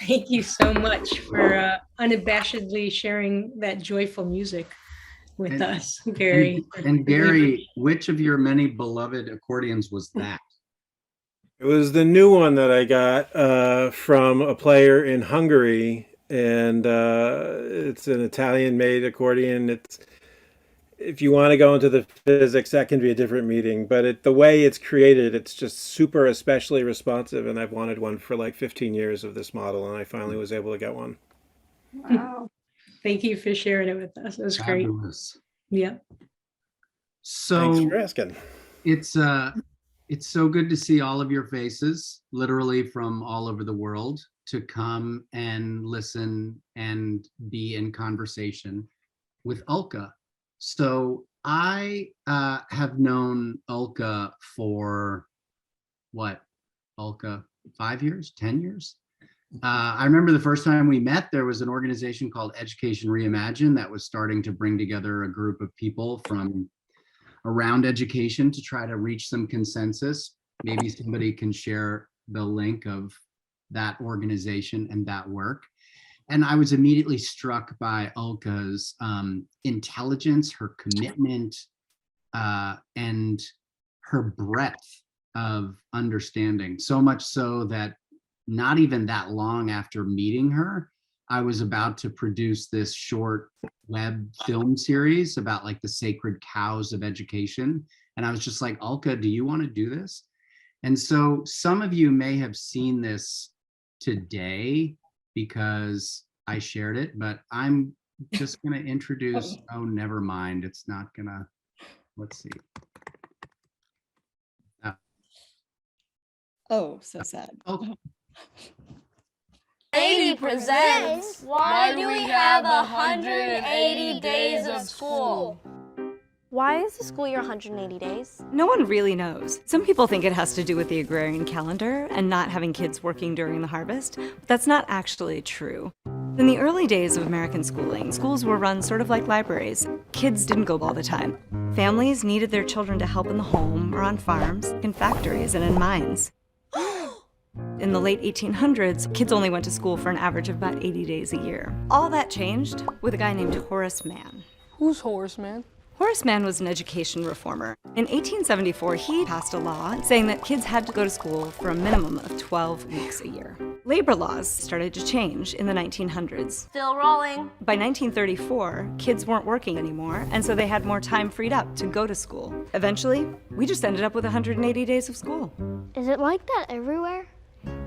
Thank you so much for unabashedly sharing that joyful music with And, us, and, Gary. and Really Gary, which of your many beloved accordions was that? It was the new one that I got from a player in Hungary, and it's an Italian-made accordion. It's if you want to go into the physics, that can be a different meeting. But the way it's created, it's just super especially responsive, and I've wanted one for like 15 years of this model, and I finally was able to get one. Wow. Thank you for sharing it with us. It was great. Fabulous. Yeah. Thanks So for asking. it's it's so good to see all of your faces, literally from all over the world, to come and listen and be in conversation with Ulka. So I have known Ulka for what, Ulka, 5 years, 10 years? I remember the first time we met, there was an organization called Education Reimagined that was starting to bring together a group of people from around education to try to reach some consensus. Maybe somebody can share the link of that organization and that work. And I was immediately struck by Ulka's intelligence, her commitment, and her breadth of understanding. So much so that not even that long after meeting her, I was about to produce this short web film series about like the sacred cows of education. And I was just like, Ulka, do you want to do this? And so some of you may have seen this today because I shared it, but I'm just going to introduce, oh, never mind. It's not going to, let's see. Oh, so sad. Oh, 80 presents Why Do We Have 180 Days of School? Why is the school year 180 days? No one really knows. Some people think it has to do with the agrarian calendar and not having kids working during the harvest, but that's not actually true. In the early days of American schooling, schools were run sort of like libraries. Kids didn't go all the time. Families needed their children to help in the home or on farms, in factories, and in mines. In the late 1800s, kids only went to school for an average of about 80 days a year. All that changed with a guy named Horace Mann. Who's Horace Mann? Horace Mann was an education reformer. In 1874, he passed a law saying that kids had to go to school for a minimum of 12 weeks a year. Labor laws started to change in the 1900s. Still rolling. By 1934, kids weren't working anymore, and so they had more time freed up to go to school. Eventually, we just ended up with 180 days of school. Is it like that everywhere?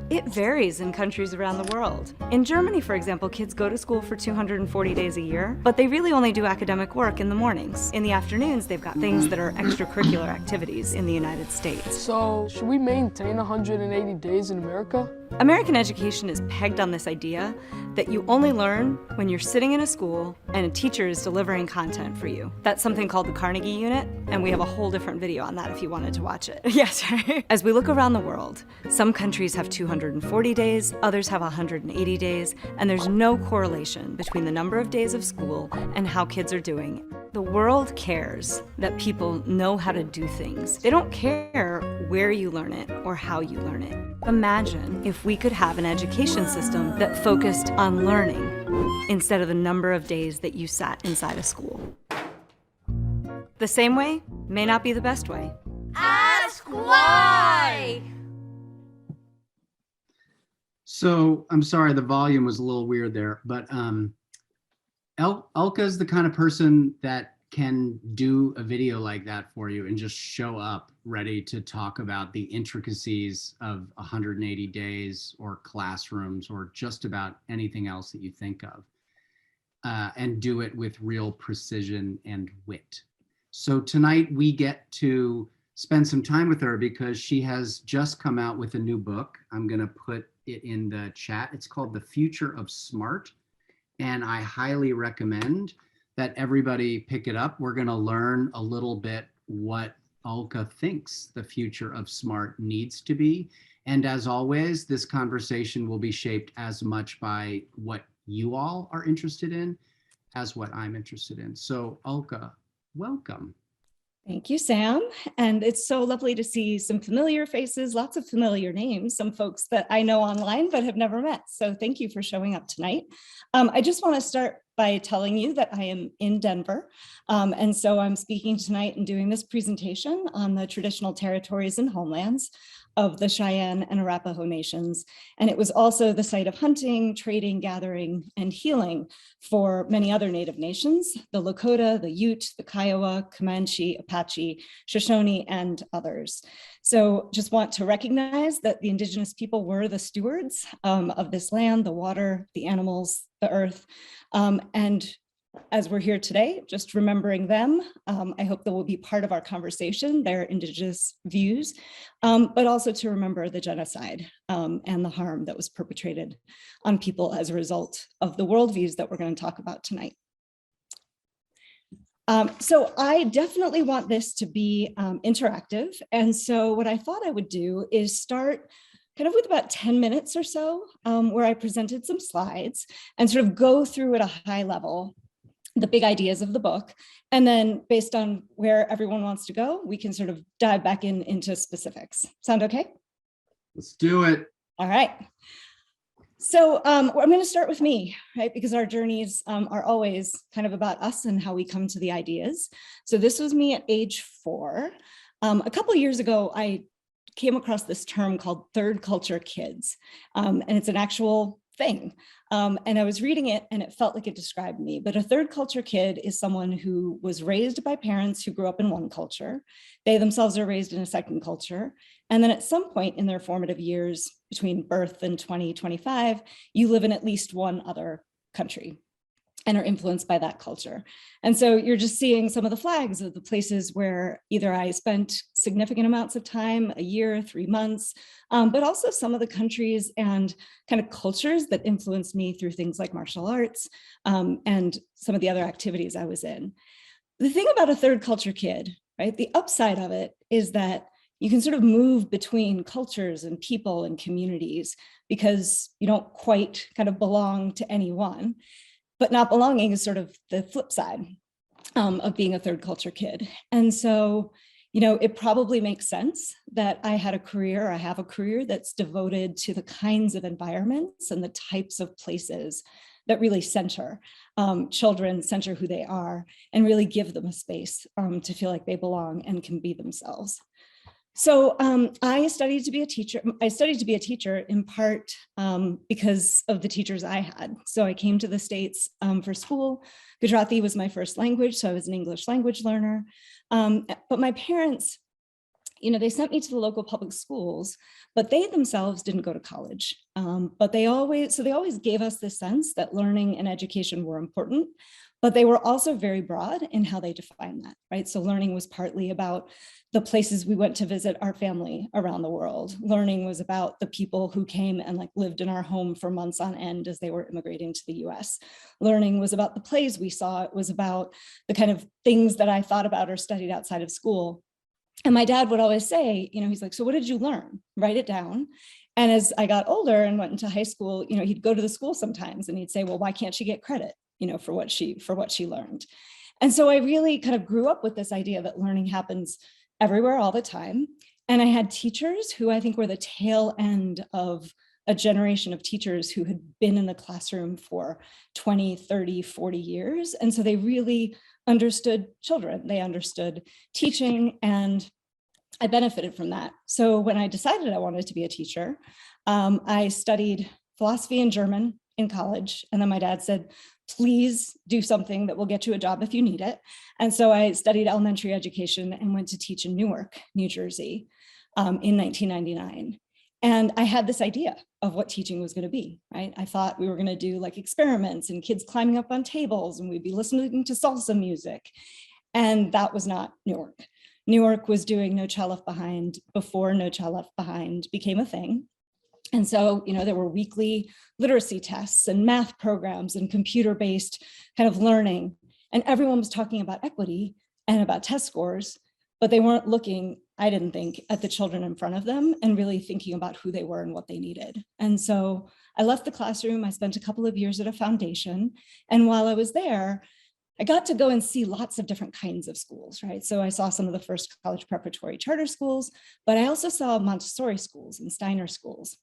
It varies in countries around the world. In Germany, for example, kids go to school for 240 days a year, but they really only do academic work in the mornings. In the afternoons, they've got things that are extracurricular activities in the United States. So, should we maintain 180 days in America? American education is pegged on this idea that you only learn when you're sitting in a school and a teacher is delivering content for you. That's something called the Carnegie Unit, and we have a whole different video on that if you wanted to watch it. Yes, right? As we look around the world, some countries have 240 days, others have 180 days, and there's no correlation between the number of days of school and how kids are doing. The world cares that people know how to do things. They don't care where you learn it or how you learn it. Imagine if we could have an education system that focused on learning instead of the number of days that you sat inside a school. The same way may not be the best way. Ask why! so I'm sorry, the volume was a little weird there, but Elka is the kind of person that can do a video like that for you and just show up ready to talk about the intricacies of 180 days or classrooms or just about anything else that you think of, and do it with real precision and wit. So tonight we get to spend some time with her because she has just come out with a new book. I'm going to put it in the chat. It's called The Future of Smart. And I highly recommend that everybody pick it up. We're going to learn a little bit what Ulka thinks the future of smart needs to be. And as always, this conversation will be shaped as much by what you all are interested in as what I'm interested in. So Ulka, welcome. Thank you, Sam. And it's so lovely to see some familiar faces, lots of familiar names, some folks that I know online but have never met. So thank you for showing up tonight. I just want to start by telling you that I am in Denver. And so I'm speaking tonight and doing this presentation on the traditional territories and homelands of the Cheyenne and Arapaho nations. And it was also the site of hunting, trading, gathering, and healing for many other Native nations, the Lakota, the Ute, the Kiowa, Comanche, Apache, Shoshone, and others. So just want to recognize that the indigenous people were the stewards of this land, the water, the animals, the earth. And as we're here today, just remembering them, I hope that will be part of our conversation, their indigenous views, but also to remember the genocide and the harm that was perpetrated on people as a result of the worldviews that we're going to talk about tonight. So I definitely want this to be interactive. And so what I thought I would do is start kind of with about 10 minutes or so, where I presented some slides and sort of go through at a high level the big ideas of the book. And then based on where everyone wants to go, we can sort of dive back into specifics. Sound okay? Let's do it. All right. So I'm going to start with me, right? Because our journeys are always kind of about us and how we come to the ideas. So this was me at age 4. A couple of years ago, I came across this term called third culture kids. And it's an actual thing. And I was reading it and it felt like it described me. But a third culture kid is someone who was raised by parents who grew up in one culture. They themselves are raised in a second culture. And then at some point in their formative years, between birth and 20, 25, you live in at least one other country and are influenced by that culture. And so you're just seeing some of the flags of the places where either I spent significant amounts of time, a year, 3 months, but also some of the countries and kind of cultures that influenced me through things like martial arts and some of the other activities I was in. The thing about a third culture kid, right? The upside of it is that you can sort of move between cultures and people and communities because you don't quite kind of belong to any one. But not belonging is sort of the flip side of being a third culture kid. And so, you know, it probably makes sense that I have a career that's devoted to the kinds of environments and the types of places that really center children, center who they are, and really give them a space to feel like they belong and can be themselves. So I studied to be a teacher. I studied to be a teacher in part because of the teachers I had. So I came to the States for school. Gujarati was my first language, so I was an English language learner. But my parents, you know, they sent me to the local public schools, but they themselves didn't go to college. But they always gave us this sense that learning and education were important, but they were also very broad in how they defined that, right? So learning was partly about the places we went to visit our family around the world. Learning was about the people who came and like lived in our home for months on end as they were immigrating to the US. Learning was about the plays we saw. It was about the kind of things that I thought about or studied outside of school. And my dad would always say, you know, he's like, so what did you learn? Write it down. And as I got older and went into high school, you know, he'd go to the school sometimes and he'd say, well, why can't she get credit, you know, for what she learned? And so I really kind of grew up with this idea that learning happens everywhere all the time. And I had teachers who I think were the tail end of a generation of teachers who had been in the classroom for 20, 30, 40 years. And so they really understood children. They understood teaching, and I benefited from that. So when I decided I wanted to be a teacher, I studied philosophy and German in college. And then my dad said, please do something that will get you a job if you need it. And so I studied elementary education and went to teach in Newark, New Jersey in 1999. And I had this idea of what teaching was going to be, right? I thought we were going to do like experiments and kids climbing up on tables and we'd be listening to salsa music. And that was not Newark. Newark was doing No Child Left Behind before No Child Left Behind became a thing. And so, you know, there were weekly literacy tests and math programs and computer-based kind of learning. And everyone was talking about equity and about test scores, but they weren't looking, I didn't think, at the children in front of them and really thinking about who they were and what they needed. And so I left the classroom. I spent a couple of years at a foundation. And while I was there, I got to go and see lots of different kinds of schools, right? So I saw some of the first college preparatory charter schools, but I also saw Montessori schools and Steiner schools.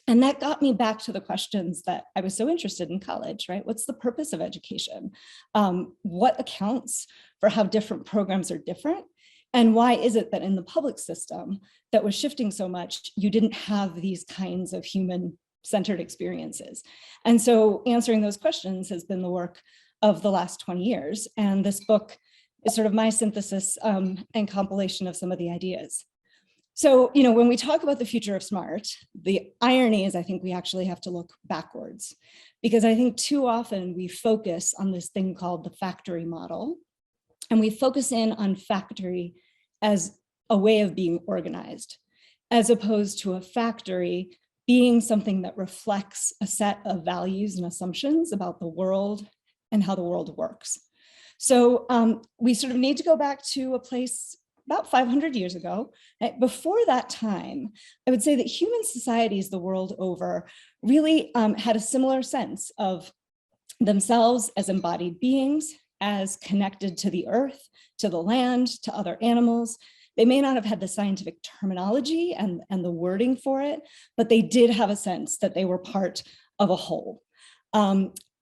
And that got me back to the questions that I was so interested in college, right? What's the purpose of education? What accounts for how different programs are different? And why is it that in the public system that was shifting so much, you didn't have these kinds of human-centered experiences? And so answering those questions has been the work of the last 20 years. And this book is sort of my synthesis and compilation of some of the ideas. So, when we talk about the future of smart, the irony is I think we actually have to look backwards, because I think too often we focus on this thing called the factory model, and we focus in on factory as a way of being organized, as opposed to a factory being something that reflects a set of values and assumptions about the world and how the world works. So we sort of need to go back to a place about 500 years ago. Before that time, I would say that human societies the world over really had a similar sense of themselves as embodied beings, as connected to the earth, to the land, to other animals. They may not have had the scientific terminology and the wording for it, but they did have a sense that they were part of a whole.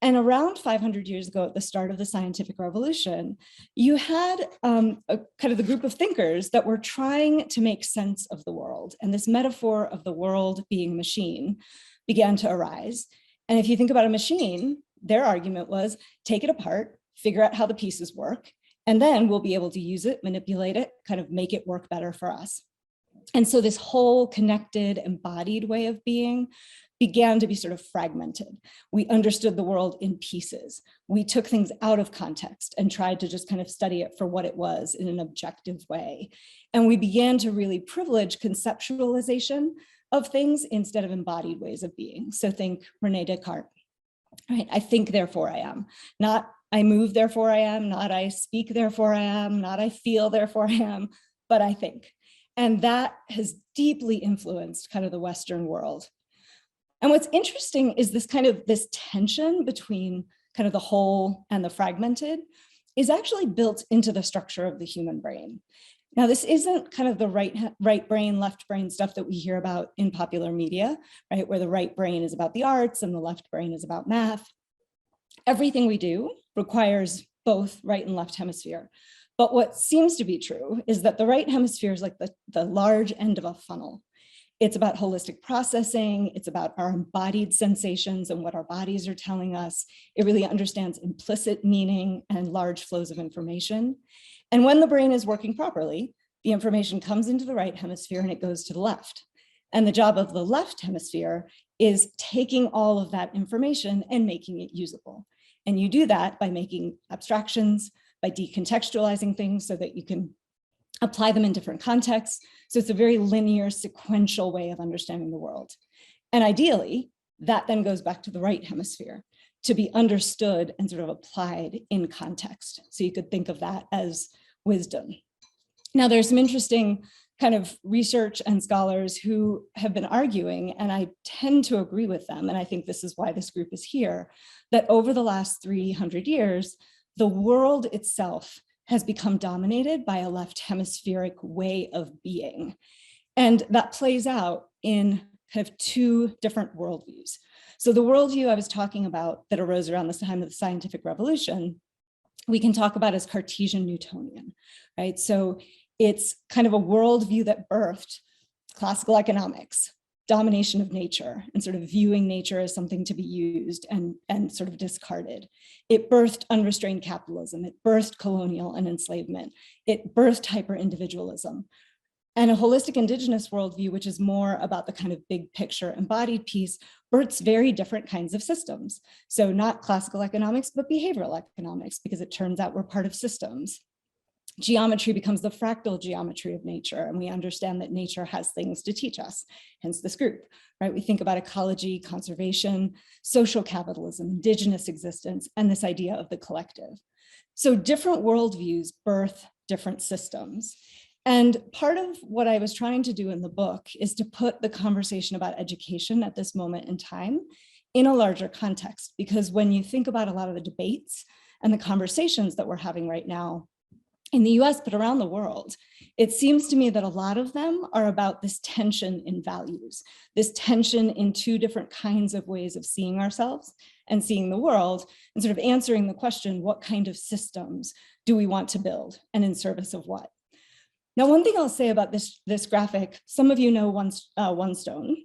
And around 500 years ago, at the start of the scientific revolution, you had a kind of the group of thinkers that were trying to make sense of the world. And this metaphor of the world being a machine began to arise. And if you think about a machine, their argument was take it apart, figure out how the pieces work, and then we'll be able to use it, manipulate it, kind of make it work better for us. And so this whole connected, embodied way of being began to be sort of fragmented. We understood the world in pieces. We took things out of context and tried to just kind of study it for what it was in an objective way. And we began to really privilege conceptualization of things instead of embodied ways of being. So think René Descartes, right? I think, therefore I am. Not I move, therefore I am. Not I speak, therefore I am. Not I feel, therefore I am, but I think. And that has deeply influenced kind of the Western world. And what's interesting is this tension between kind of the whole and the fragmented is actually built into the structure of the human brain. Now, this isn't kind of the right brain, left brain stuff that we hear about in popular media, right? Where the right brain is about the arts and the left brain is about math. Everything we do requires both right and left hemisphere. But what seems to be true is that the right hemisphere is like the large end of a funnel. It's about holistic processing. It's about our embodied sensations and what our bodies are telling us. It really understands implicit meaning and large flows of information. And when the brain is working properly, the information comes into the right hemisphere and it goes to the left. And the job of the left hemisphere is taking all of that information and making it usable. And you do that by making abstractions, by decontextualizing things so that you can apply them in different contexts. So it's a very linear, sequential way of understanding the world. And ideally, that then goes back to the right hemisphere to be understood and sort of applied in context. So you could think of that as wisdom. Now, there's some interesting kind of research and scholars who have been arguing, and I tend to agree with them, and I think this is why this group is here, that over the last 300 years, the world itself has become dominated by a left hemispheric way of being. And that plays out in kind of two different worldviews. So the worldview I was talking about that arose around the time of the scientific revolution, we can talk about as Cartesian Newtonian, right? So it's kind of a worldview that birthed classical economics, domination of nature, and sort of viewing nature as something to be used and sort of discarded. It birthed unrestrained capitalism. It birthed colonial and enslavement. It birthed hyper-individualism. And a holistic indigenous worldview, which is more about the kind of big picture embodied piece, births very different kinds of systems. So not classical economics, but behavioral economics, because it turns out we're part of systems. Geometry becomes the fractal geometry of nature, and we understand that nature has things to teach us, hence this group, right? We think about ecology, conservation, social capitalism, indigenous existence, and this idea of the collective. So different worldviews birth different systems. And part of what I was trying to do in the book is to put the conversation about education at this moment in time in a larger context, because when you think about a lot of the debates and the conversations that we're having right now in the US, but around the world, it seems to me that a lot of them are about this tension in values, this tension in two different kinds of ways of seeing ourselves and seeing the world, and sort of answering the question, what kind of systems do we want to build and in service of what? Now, one thing I'll say about this graphic, some of you know One Stone,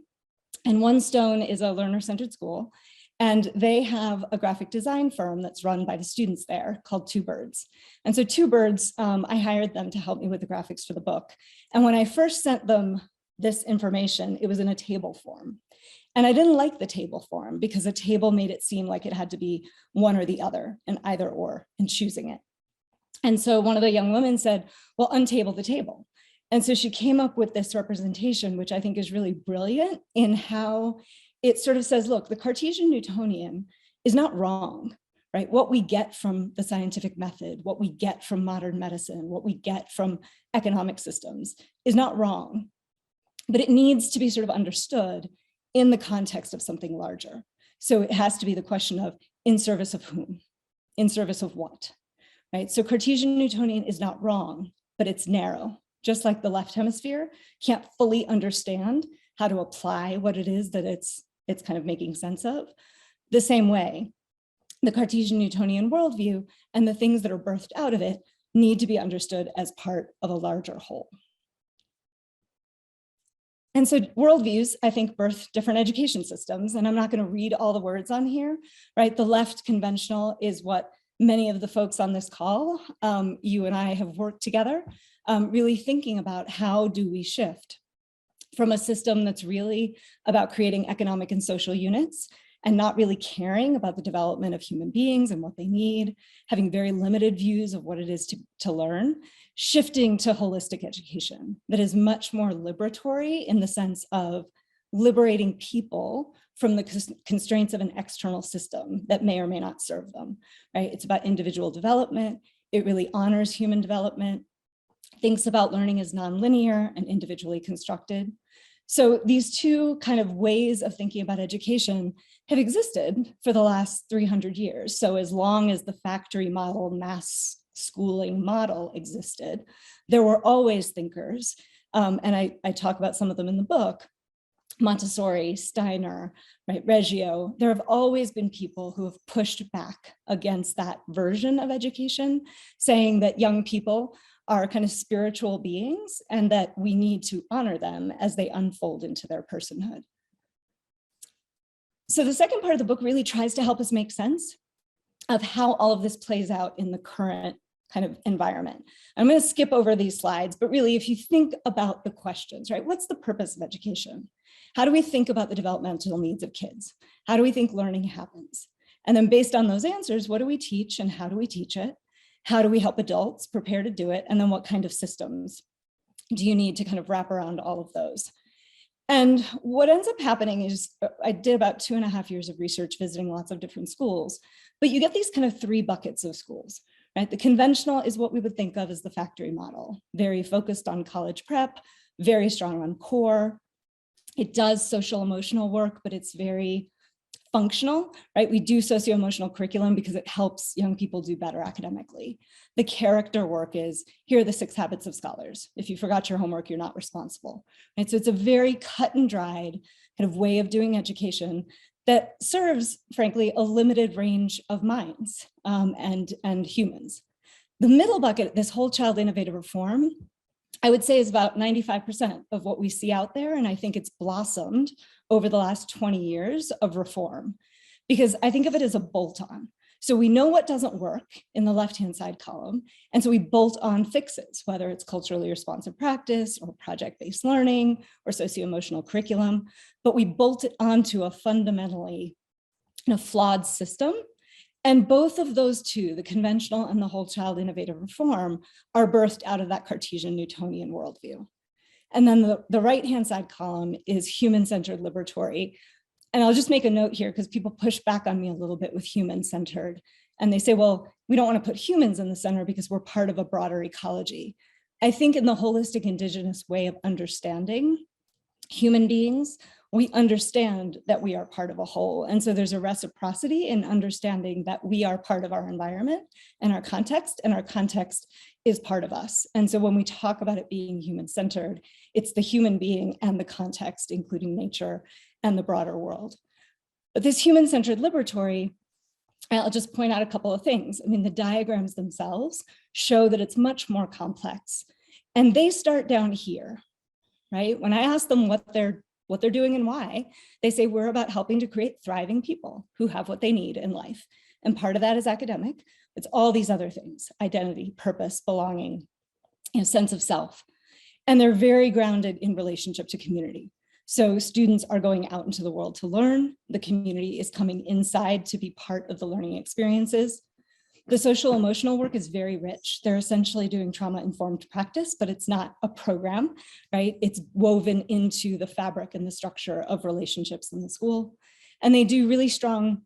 and One Stone is a learner-centered school, and they have a graphic design firm that's run by the students there called Two Birds. And so Two Birds, I hired them to help me with the graphics for the book. And when I first sent them this information, it was in a table form. And I didn't like the table form because a table made it seem like it had to be one or the other, and either or, and choosing it. And so one of the young women said, well, untable the table. And so she came up with this representation, which I think is really brilliant in how it sort of says, look, the Cartesian Newtonian is not wrong, right? What we get from the scientific method, what we get from modern medicine, what we get from economic systems is not wrong, but it needs to be sort of understood in the context of something larger. So it has to be the question of in service of whom, in service of what, right? So Cartesian Newtonian is not wrong, but it's narrow. Just like the left hemisphere can't fully understand how to apply what it is that it's kind of making sense of. The same way, the Cartesian Newtonian worldview and the things that are birthed out of it need to be understood as part of a larger whole. And so worldviews, I think, birth different education systems, and I'm not going to read all the words on here, right? The left conventional is what many of the folks on this call, you and I have worked together, really thinking about how do we shift from a system that's really about creating economic and social units and not really caring about the development of human beings and what they need, having very limited views of what it is to learn, shifting to holistic education that is much more liberatory in the sense of liberating people from the constraints of an external system that may or may not serve them, right? It's about individual development. It really honors human development, thinks about learning as nonlinear and individually constructed. So these two kind of ways of thinking about education have existed for the last 300 years. So as long as the factory model, mass schooling model existed, there were always thinkers. And I talk about some of them in the book, Montessori, Steiner, right, Reggio. There have always been people who have pushed back against that version of education, saying that young people are kind of spiritual beings and that we need to honor them as they unfold into their personhood. So the second part of the book really tries to help us make sense of how all of this plays out in the current kind of environment. I'm going to skip over these slides, but really if you think about the questions, right? What's the purpose of education? How do we think about the developmental needs of kids? How do we think learning happens? And then based on those answers, what do we teach and how do we teach it? How do we help adults prepare to do it? And then what kind of systems do you need to kind of wrap around all of those? And what ends up happening is I did about 2.5 years of research visiting lots of different schools, but you get these kind of three buckets of schools, right? The conventional is what we would think of as the factory model, very focused on college prep, very strong on core. It does social emotional work, but it's very functional, right? We do socio-emotional curriculum because it helps young people do better academically. The character work is, here are the 6 habits of scholars. If you forgot your homework, you're not responsible, right? So it's a very cut and dried kind of way of doing education that serves, frankly, a limited range of minds and humans. The middle bucket, this whole child innovative reform, I would say is about 95% of what we see out there. And I think it's blossomed over the last 20 years of reform, because I think of it as a bolt-on. So we know what doesn't work in the left-hand side column. And so we bolt on fixes, whether it's culturally responsive practice or project-based learning or socio-emotional curriculum, but we bolt it onto a fundamentally flawed system. And both of those two, the conventional and the whole child innovative reform, are birthed out of that Cartesian Newtonian worldview. And then the right-hand side column is human-centered liberatory. And I'll just make a note here because people push back on me a little bit with human-centered. And they say, well, we don't want to put humans in the center because we're part of a broader ecology. I think in the holistic indigenous way of understanding human beings, we understand that we are part of a whole. And so there's a reciprocity in understanding that we are part of our environment and our context is part of us. And so when we talk about it being human-centered, it's the human being and the context, including nature and the broader world. But this human-centered liberatory, I'll just point out a couple of things. I mean, the diagrams themselves show that it's much more complex. And they start down here, right? When I ask them what they're doing and why, they say we're about helping to create thriving people who have what they need in life. And part of that is academic. It's all these other things: identity, purpose, belonging, sense of self. And they're very grounded in relationship to community. So students are going out into the world to learn. The community is coming inside to be part of the learning experiences. The social emotional work is very rich. They're essentially doing trauma-informed practice, but it's not a program, right? It's woven into the fabric and the structure of relationships in the school. And they do really strong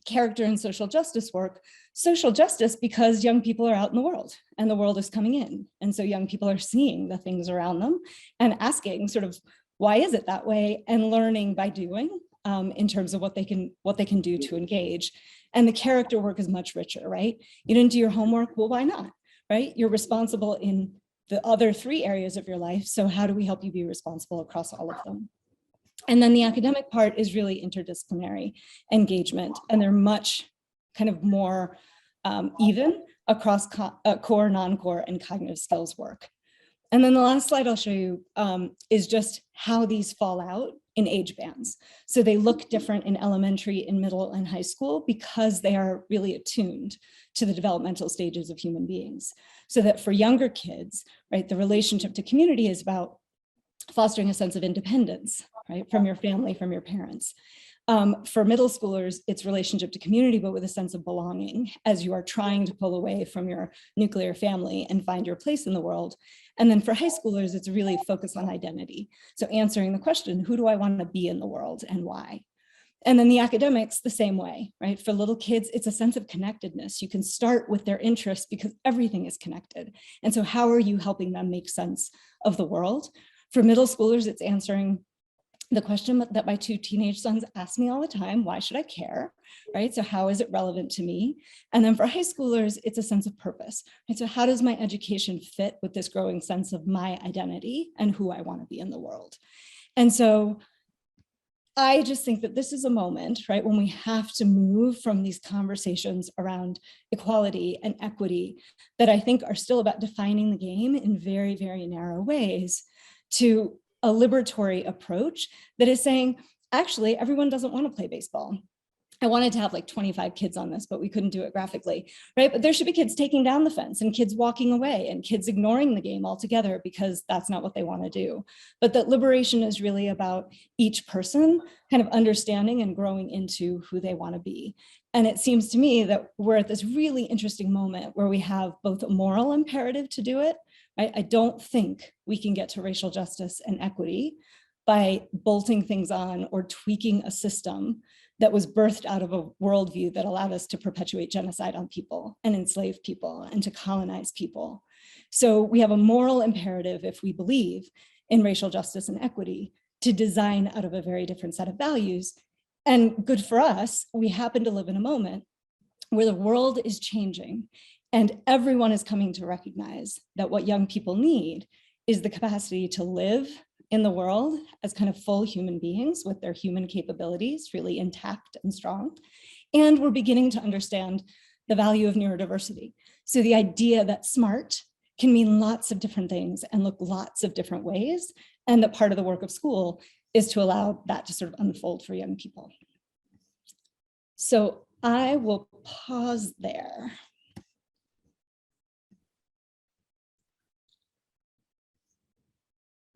character and social justice work. Social justice because young people are out in the world and the world is coming in. And so young people are seeing the things around them and asking sort of, why is it that way? And learning by doing in terms of what they can do to engage. And the character work is much richer, right? You didn't do your homework, well, why not, right? You're responsible in the other 3 areas of your life. So how do we help you be responsible across all of them? And then the academic part is really interdisciplinary engagement. And they're much kind of more even across core, non-core, and cognitive skills work. And then the last slide I'll show you is just how these fall out in age bands. So they look different in elementary, in middle, and high school because they are really attuned to the developmental stages of human beings. So that for younger kids, right, the relationship to community is about fostering a sense of independence, right, from your family, from your parents. For middle schoolers, it's relationship to community, but with a sense of belonging as you are trying to pull away from your nuclear family and find your place in the world. And then for high schoolers, it's really focused on identity. So answering the question, who do I want to be in the world and why? And then the academics, the same way, right? For little kids, it's a sense of connectedness. You can start with their interests because everything is connected. And so how are you helping them make sense of the world? For middle schoolers, it's answering the question that my 2 teenage sons ask me all the time: why should I care, right? So how is it relevant to me? And then for high schoolers, it's a sense of purpose, right? So how does my education fit with this growing sense of my identity and who I want to be in the world? And so I just think that this is a moment, right, when we have to move from these conversations around equality and equity that I think are still about defining the game in very, very narrow ways to a liberatory approach that is saying, actually, everyone doesn't want to play baseball. I wanted to have like 25 kids on this, but we couldn't do it graphically, right? But there should be kids taking down the fence and kids walking away and kids ignoring the game altogether because that's not what they want to do. But that liberation is really about each person kind of understanding and growing into who they want to be. And it seems to me that we're at this really interesting moment where we have both a moral imperative to do it. Right? I don't think we can get to racial justice and equity by bolting things on or tweaking a system that was birthed out of a worldview that allowed us to perpetuate genocide on people and enslave people and to colonize people. So we have a moral imperative, if we believe in racial justice and equity, to design out of a very different set of values. And good for us, we happen to live in a moment where the world is changing and everyone is coming to recognize that what young people need is the capacity to live in the world as kind of full human beings with their human capabilities really intact and strong. And we're beginning to understand the value of neurodiversity. So the idea that smart can mean lots of different things and look lots of different ways. And that part of the work of school is to allow that to sort of unfold for young people. So I will pause there.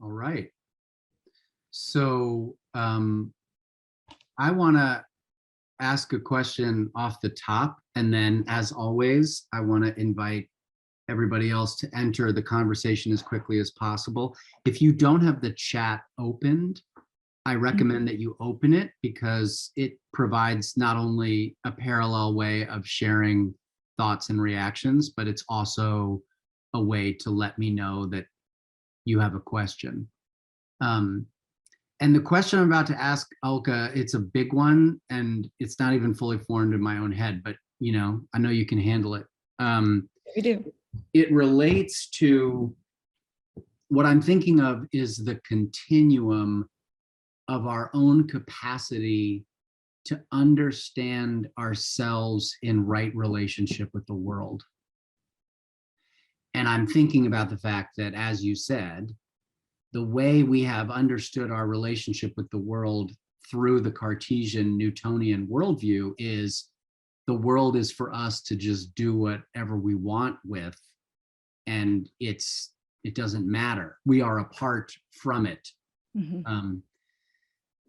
All right. So I want to ask a question off the top, and then as always, I want to invite everybody else to enter the conversation as quickly as possible. If you don't have the chat opened, I recommend that you open it because it provides not only a parallel way of sharing thoughts and reactions, but it's also a way to let me know that you have a question. And the question I'm about to ask, Alka, it's a big one, and it's not even fully formed in my own head, but I know you can handle it. We do. It relates to what I'm thinking of is the continuum of our own capacity to understand ourselves in right relationship with the world. And I'm thinking about the fact that, as you said, the way we have understood our relationship with the world through the Cartesian Newtonian worldview is the world is for us to just do whatever we want with, and it doesn't matter. We are apart from it. Mm-hmm.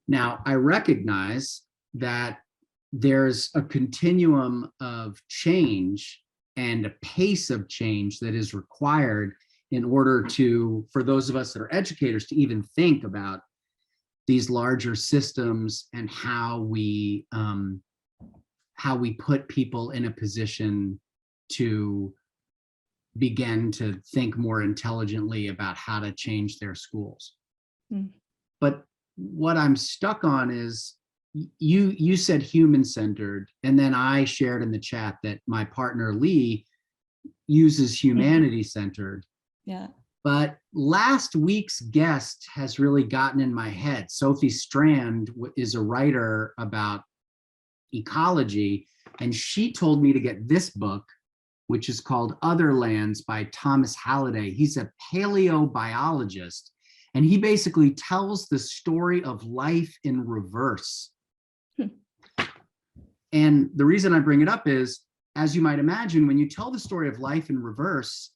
Now, I recognize that there's a continuum of change and a pace of change that is required in order for those of us that are educators to even think about these larger systems and how we put people in a position to begin to think more intelligently about how to change their schools. Mm. But what I'm stuck on is you said human-centered, and then I shared in the chat that my partner Lee uses humanity-centered. Yeah. But last week's guest has really gotten in my head. Sophie Strand is a writer about ecology, and she told me to get this book, which is called Other Lands by Thomas Halliday. He's a paleobiologist, and he basically tells the story of life in reverse. And the reason I bring it up is, as you might imagine, when you tell the story of life in reverse,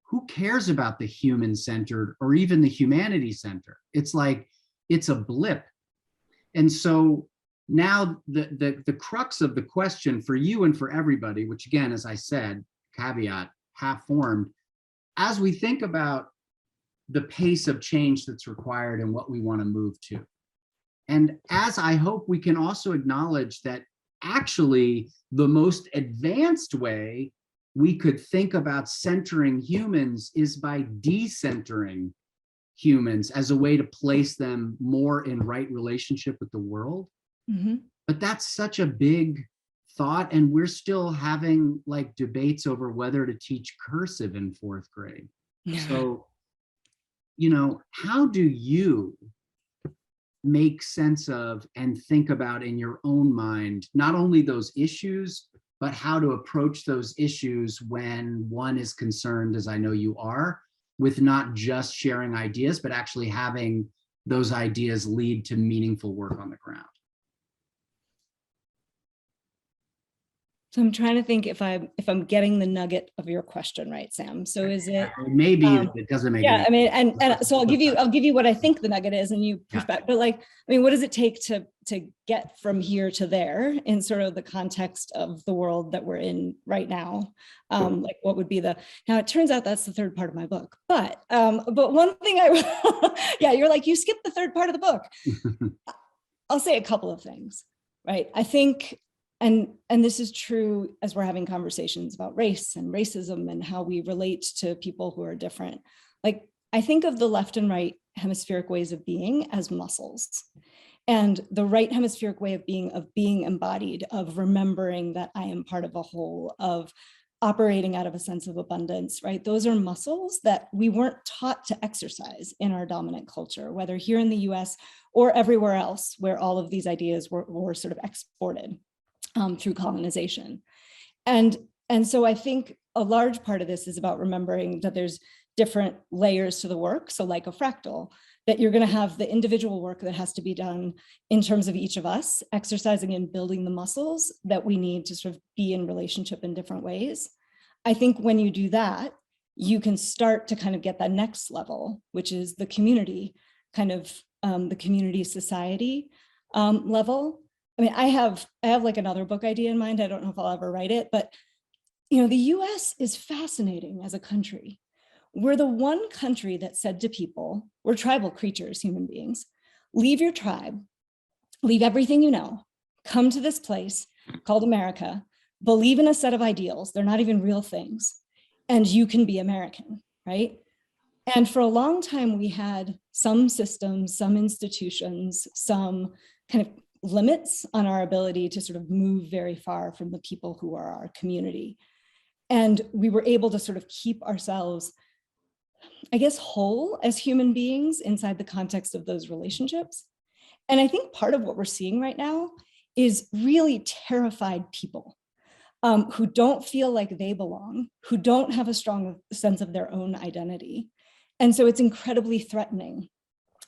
who cares about the human-centered or even the humanity-centered? It's like, it's a blip. And so now the crux of the question for you and for everybody, which again, as I said, caveat, half-formed, as we think about the pace of change that's required and what we want to move to. And as I hope we can also acknowledge that actually the most advanced way we could think about centering humans is by decentering humans as a way to place them more in right relationship with the world. Mm-hmm. But that's such a big thought, and we're still having like debates over whether to teach cursive in 4th grade. So, how do you make sense of and think about in your own mind, not only those issues, but how to approach those issues when one is concerned, as I know you are, with not just sharing ideas, but actually having those ideas lead to meaningful work on the ground? So I'm trying to think if I'm getting the nugget of your question right, Sam. So is it maybe it doesn't make yeah, any I mean, and so I'll give you what I think the nugget is, and you push back. But like, I mean, what does it take to get from here to there in sort of the context of the world that we're in right now? Like, what would be now? It turns out that's the 3rd part of my book. But one thing yeah, you're like, you skipped the 3rd part of the book. I'll say a couple of things, right? I think. And this is true as we're having conversations about race and racism and how we relate to people who are different. Like, I think of the left and right hemispheric ways of being as muscles. And the right hemispheric way of being embodied, of remembering that I am part of a whole, of operating out of a sense of abundance, right? Those are muscles that we weren't taught to exercise in our dominant culture, whether here in the US or everywhere else where all of these ideas were sort of exported. Through colonization. And so I think a large part of this is about remembering that there's different layers to the work. So like a fractal, that you're going to have the individual work that has to be done in terms of each of us, exercising and building the muscles that we need to sort of be in relationship in different ways. I think when you do that, you can start to kind of get that next level, which is the community, kind of the community society level. I mean, I have like another book idea in mind. I don't know if I'll ever write it, but the US is fascinating as a country. We're the one country that said to people, we're tribal creatures, human beings, leave your tribe, leave everything you know, come to this place called America, believe in a set of ideals, they're not even real things, and you can be American, right? And for a long time, we had some systems, some institutions, some kind of limits on our ability to sort of move very far from the people who are our community. And we were able to sort of keep ourselves, I guess, whole as human beings inside the context of those relationships. And I think part of what we're seeing right now is really terrified people who don't feel like they belong, who don't have a strong sense of their own identity. And so it's incredibly threatening,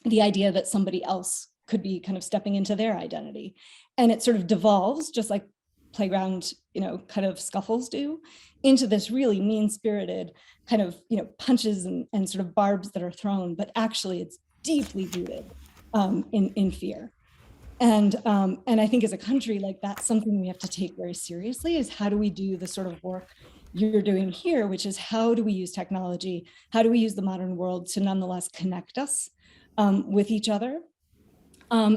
the idea that somebody else could be kind of stepping into their identity. And it sort of devolves, just like playground, kind of scuffles do, into this really mean-spirited kind of, punches and sort of barbs that are thrown, but actually it's deeply rooted in fear. And I think as a country, like, that's something we have to take very seriously, is how do we do the sort of work you're doing here, which is how do we use technology? How do we use the modern world to nonetheless connect us with each other?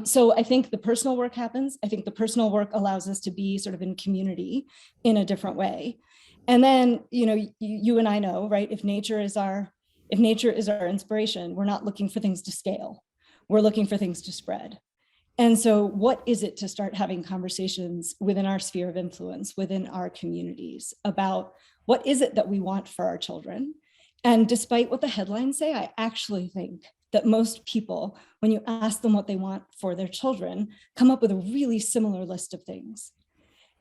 So I think the personal work happens. I think the personal work allows us to be sort of in community in a different way. And then, you and I know, right? If nature is our inspiration, we're not looking for things to scale. We're looking for things to spread. And so what is it to start having conversations within our sphere of influence, within our communities, about what is it that we want for our children? And despite what the headlines say, I actually think that most people, when you ask them what they want for their children, come up with a really similar list of things.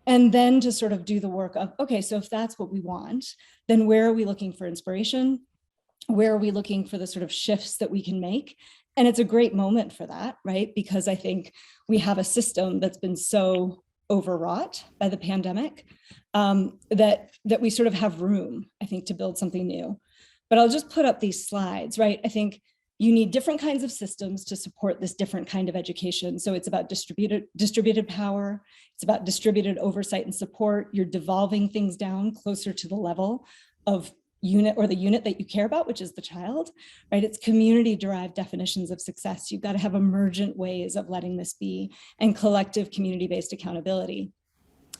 And then to sort of do the work of, okay, so if that's what we want, then where are we looking for inspiration? Where are we looking for the sort of shifts that we can make? And it's a great moment for that, right? Because I think we have a system that's been so overwrought by the pandemic that we sort of have room, I think, to build something new. But I'll just put up these slides, right? I think you need different kinds of systems to support this different kind of education. So it's about distributed power. It's about distributed oversight and support. You're devolving things down closer to the level of unit, or the unit that you care about, which is the child, right? It's community-derived definitions of success. You've got to have emergent ways of letting this be, and collective community-based accountability.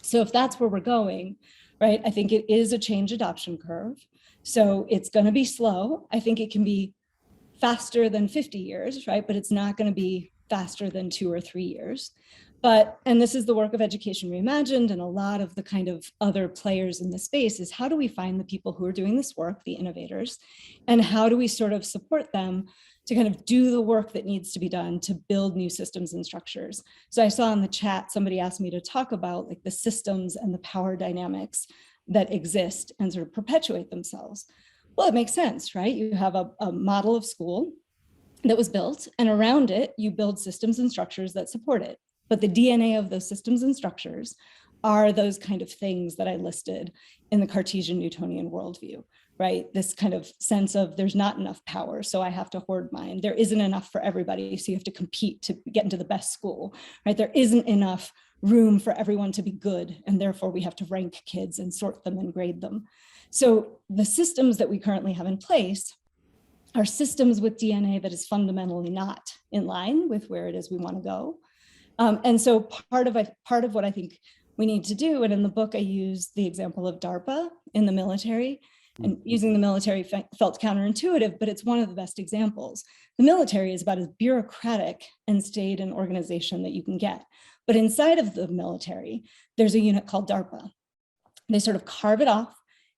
So if that's where we're going, right, I think it is a change adoption curve. So it's going to be slow. I think it can be faster than 50 years, right? But it's not going to be faster than 2 or 3 years. But, and this is the work of Education Reimagined and a lot of the kind of other players in the space, is how do we find the people who are doing this work, the innovators, and how do we sort of support them to kind of do the work that needs to be done to build new systems and structures. So I saw in the chat, somebody asked me to talk about like the systems and the power dynamics that exist and sort of perpetuate themselves. Well, it makes sense, right? You have a model of school that was built, and around it, you build systems and structures that support it. But the DNA of those systems and structures are those kind of things that I listed in the Cartesian Newtonian worldview, right? This kind of sense of there's not enough power, so I have to hoard mine. There isn't enough for everybody, so you have to compete to get into the best school, right? There isn't enough room for everyone to be good, and therefore we have to rank kids and sort them and grade them. So the systems that we currently have in place are systems with DNA that is fundamentally not in line with where it is we want to go. And so part of what I think we need to do, and in the book I use the example of DARPA in the military, and using the military felt counterintuitive, but it's one of the best examples. The military is about as bureaucratic and staid an organization that you can get. But inside of the military, there's a unit called DARPA. They sort of carve it off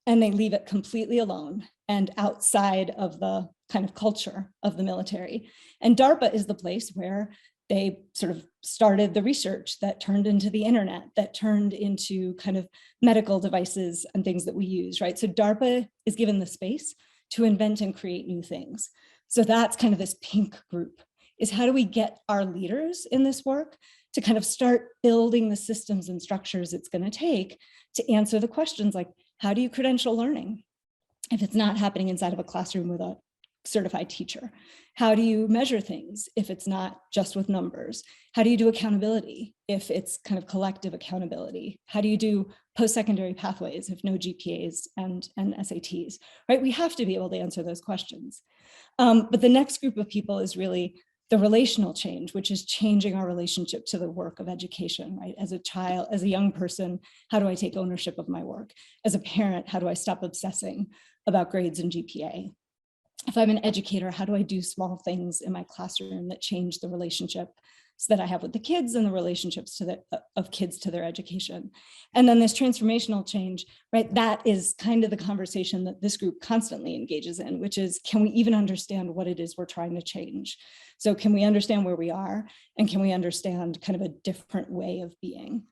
and they leave it completely alone and outside of the kind of culture of the military. And DARPA is the place where they sort of started the research that turned into the internet, that turned into kind of medical devices and things that we use, right? So DARPA is given the space to invent and create new things. So that's kind of this pink group, is how do we get our leaders in this work to kind of start building the systems and structures it's going to take to answer the questions like, how do you credential learning if it's not happening inside of a classroom with a certified teacher? How do you measure things if it's not just with numbers? How do you do accountability if it's kind of collective accountability? How do you do post-secondary pathways if no GPAs and SATs, right? We have to be able to answer those questions. But the next group of people is really the relational change, which is changing our relationship to the work of education, right? As a child, as a young person, how do I take ownership of my work? As a parent, how do I stop obsessing about grades and GPA? if I'm an educator, how do I do small things in my classroom that change the relationship that I have with the kids and the relationships of kids to their education? And then this transformational change, right? That is kind of the conversation that this group constantly engages in, which is, can we even understand what it is we're trying to change? So can we understand where we are? And can we understand kind of a different way of being?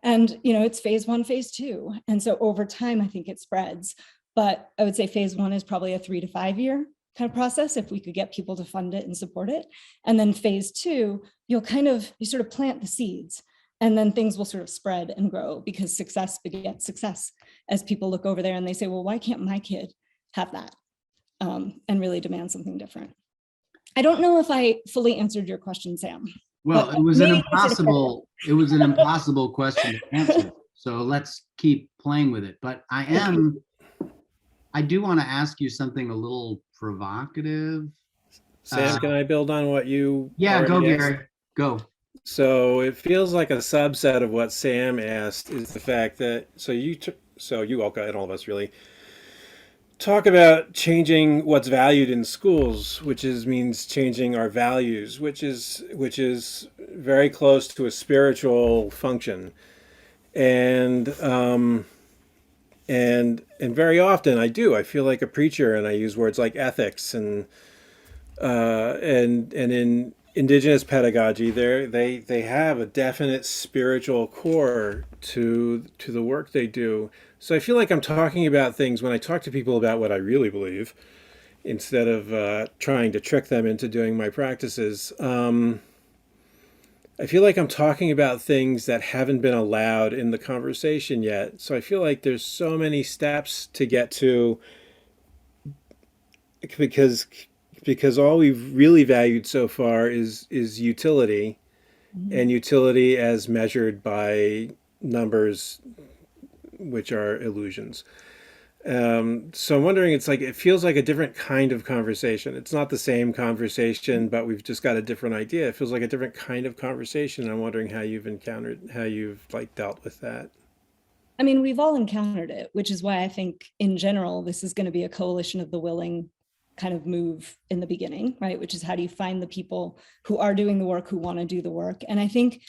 And, it's phase 1, phase 2. And so over time, I think it spreads. But I would say phase 1 is probably a 3 to 5 year kind of process if we could get people to fund it and support it. And then phase 2, you sort of plant the seeds, and then things will sort of spread and grow, because success begets success as people look over there and they say, well, why can't my kid have that? And really demand something different. I don't know if I fully answered your question, Sam. Well, it was an impossible question to answer. So let's keep playing with it. But I do want to ask you something a little provocative. Sam, can I build on what you? Yeah, go, already Gary. asked? Go. So it feels like a subset of what Sam asked is the fact that you Olga and all of us really talk about changing what's valued in schools, which means changing our values, which is very close to a spiritual function, and very often I feel like a preacher, and I use words like ethics and in indigenous pedagogy, they have a definite spiritual core to the work they do. So I feel like I'm talking about things when I talk to people about what I really believe, instead of trying to trick them into doing my practices. I feel like I'm talking about things that haven't been allowed in the conversation yet. So I feel like there's so many steps to get to, because all we've really valued so far is utility, and utility as measured by numbers, which are illusions. So I'm wondering, it feels like a different kind of conversation. It's not the same conversation, but we've just got a different idea. It feels like a different kind of conversation. I'm wondering how you've dealt with that. I mean, we've all encountered it, which is why I think in general, this is going to be a coalition of the willing kind of move in the beginning, right? Which is, how do you find the people who are doing the work, who want to do the work? And I think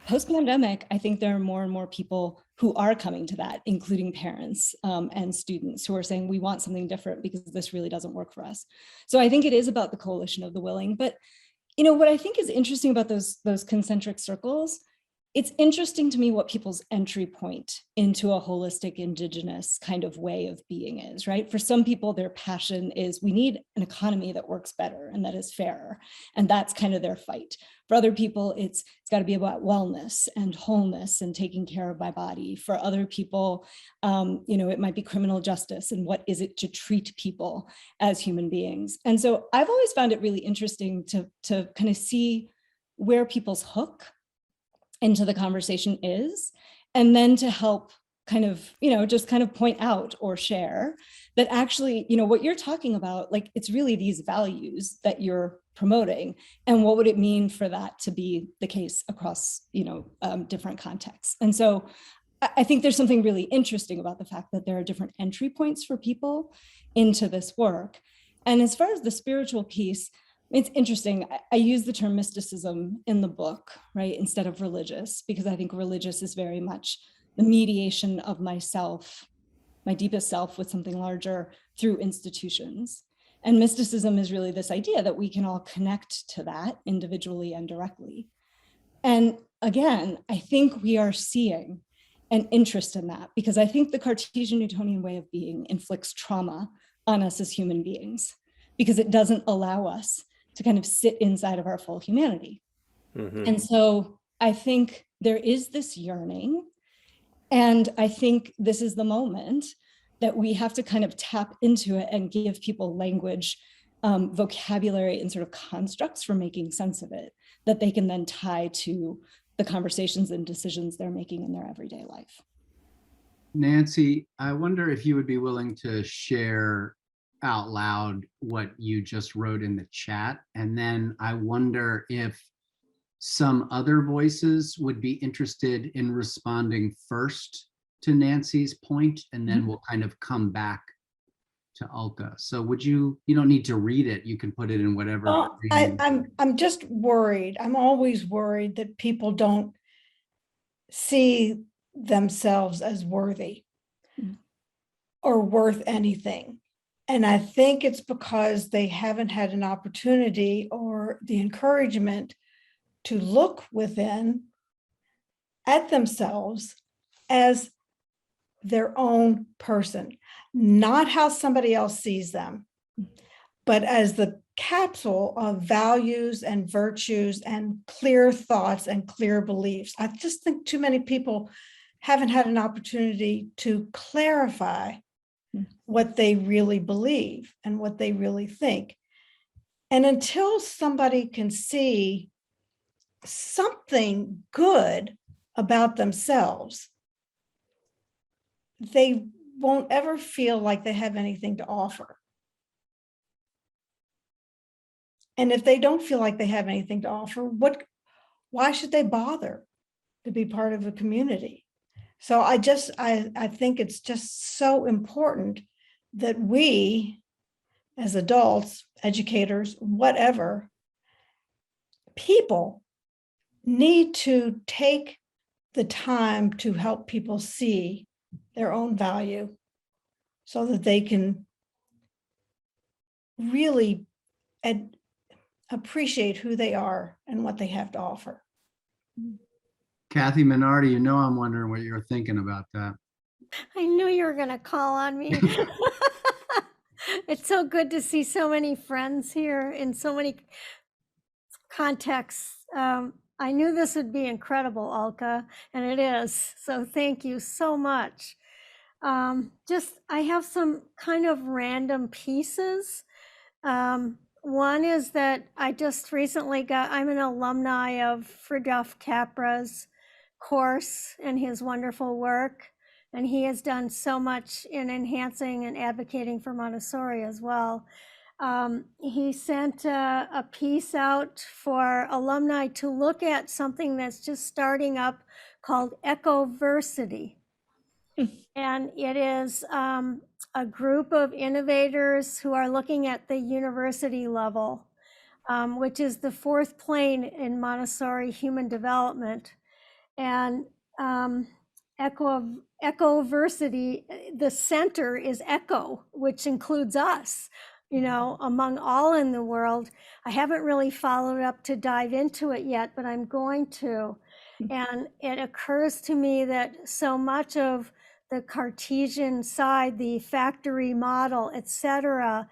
post-pandemic, I think there are more and more people who are coming to that, including parents and students who are saying, we want something different because this really doesn't work for us. So I think it is about the coalition of the willing. But what I think is interesting about those concentric circles, it's interesting to me what people's entry point into a holistic indigenous kind of way of being is, right? For some people, their passion is, we need an economy that works better and that is fairer. And that's kind of their fight. For other people, it's got to be about wellness and wholeness and taking care of my body. For other people, it might be criminal justice and what is it to treat people as human beings. And so I've always found it really interesting to kind of see where people's hook into the conversation is, and then to help kind of, just kind of point out or share that actually, what you're talking about, it's really these values that you're promoting, and what would it mean for that to be the case across, different contexts. And so I think there's something really interesting about the fact that there are different entry points for people into this work. And as far as the spiritual piece, it's interesting. I use the term mysticism in the book, right, instead of religious, because I think religious is very much the mediation of myself, my deepest self, with something larger through institutions. And mysticism is really this idea that we can all connect to that individually and directly. And again, I think we are seeing an interest in that, because I think the Cartesian Newtonian way of being inflicts trauma on us as human beings, because it doesn't allow us to kind of sit inside of our full humanity. Mm-hmm. And so I think there is this yearning, and I think this is the moment that we have to kind of tap into it and give people language, vocabulary, and sort of constructs for making sense of it, that they can then tie to the conversations and decisions they're making in their everyday life. Nancy, I wonder if you would be willing to share out loud what you just wrote in the chat. And then I wonder if some other voices would be interested in responding first to Nancy's point, and then we'll kind of come back to Ulka. So would you don't need to read it. You can put it in whatever. Well, I'm just worried. I'm always worried that people don't see themselves as worthy or worth anything. And I think it's because they haven't had an opportunity or the encouragement to look within at themselves as their own person, not how somebody else sees them, but as the capsule of values and virtues and clear thoughts and clear beliefs. I just think too many people haven't had an opportunity to clarify what they really believe and what they really think. And until somebody can see something good about themselves, they won't ever feel like they have anything to offer. And if they don't feel like they have anything to offer, why should they bother to be part of a community? So I think it's just so important that we, as adults, educators, whatever, people need to take the time to help people see their own value so that they can really appreciate who they are and what they have to offer. Kathy Minardi, I'm wondering what you're thinking about that. I knew you were going to call on me. It's so good to see so many friends here in so many contexts. I knew this would be incredible, Alka, and it is. So thank you so much. I have some kind of random pieces. One is that I just recently I'm an alumni of Fridtjof Capra's course and his wonderful work. And he has done so much in enhancing and advocating for Montessori as well. He sent a piece out for alumni to look at something that's just starting up called Ecoversity. And it is a group of innovators who are looking at the university level, which is the fourth plane in Montessori human development. And Ecoversity, the center is echo, which includes us, among all in the world. I haven't really followed up to dive into it yet, but I'm going to. And it occurs to me that so much of the Cartesian side, the factory model, etc.,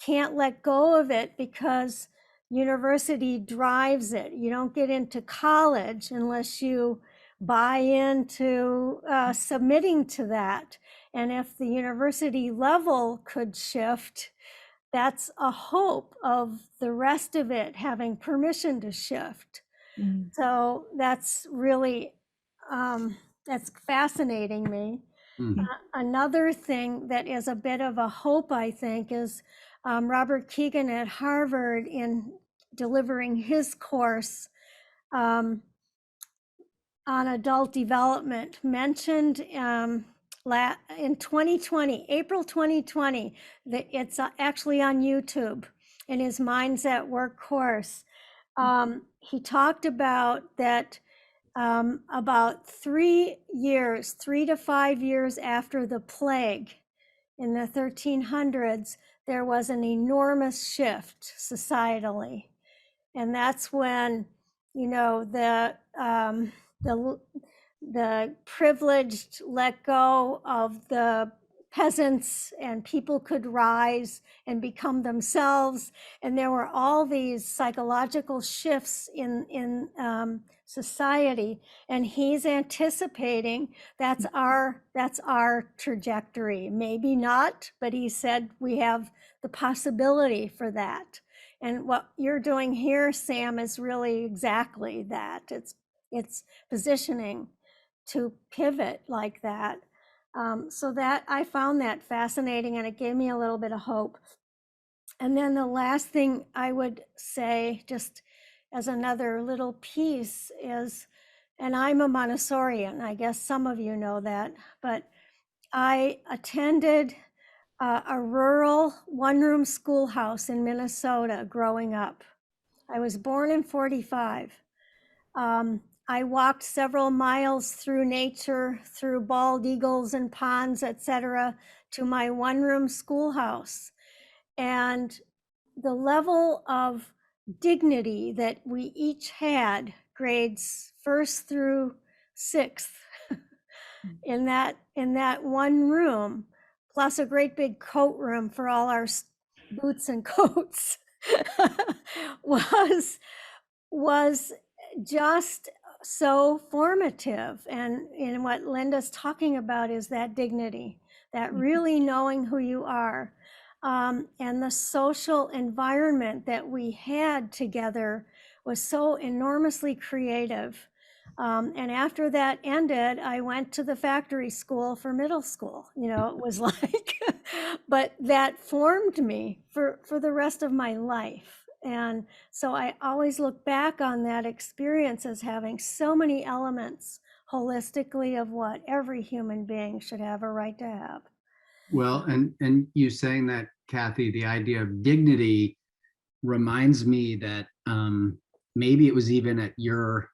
can't let go of it because university drives it. You don't get into college unless you buy into submitting to that. And if the university level could shift, that's a hope of the rest of it having permission to shift. So that's really, that's fascinating me. Another thing that is a bit of a hope, I think, is Robert Keegan at Harvard, in delivering his course on adult development, mentioned in 2020, April 2020, that it's actually on YouTube in his Minds at Work course. He talked about that about 3 to 5 years after the plague in the 1300s, there was an enormous shift societally. And that's when, the privileged let go of the peasants and people could rise and become themselves. And there were all these psychological shifts in society. And he's anticipating that's our trajectory. Maybe not, but he said we have the possibility for that. And what you're doing here, Sam, is really exactly that. It's positioning to pivot like that. So that I found that fascinating, and it gave me a little bit of hope. And then the last thing I would say, just as another little piece, is, and I'm a Montessorian, I guess some of you know that, but I attended a rural one-room schoolhouse in Minnesota growing up. I was born in 45. I walked several miles through nature, through bald eagles and ponds, etc., to my one-room schoolhouse. And the level of dignity that we each had, grades 1st through 6th, in that one room, plus a great big coat room for all our boots and coats, was just so formative. And what Linda's talking about is that dignity, that really knowing who you are, and the social environment that we had together was so enormously creative. And after that ended, I went to the factory school for middle school. You know, it was like, but that formed me for the rest of my life. And so I always look back on that experience as having so many elements holistically of what every human being should have a right to have. Well, and you saying that, Kathy, the idea of dignity reminds me that maybe it was even at your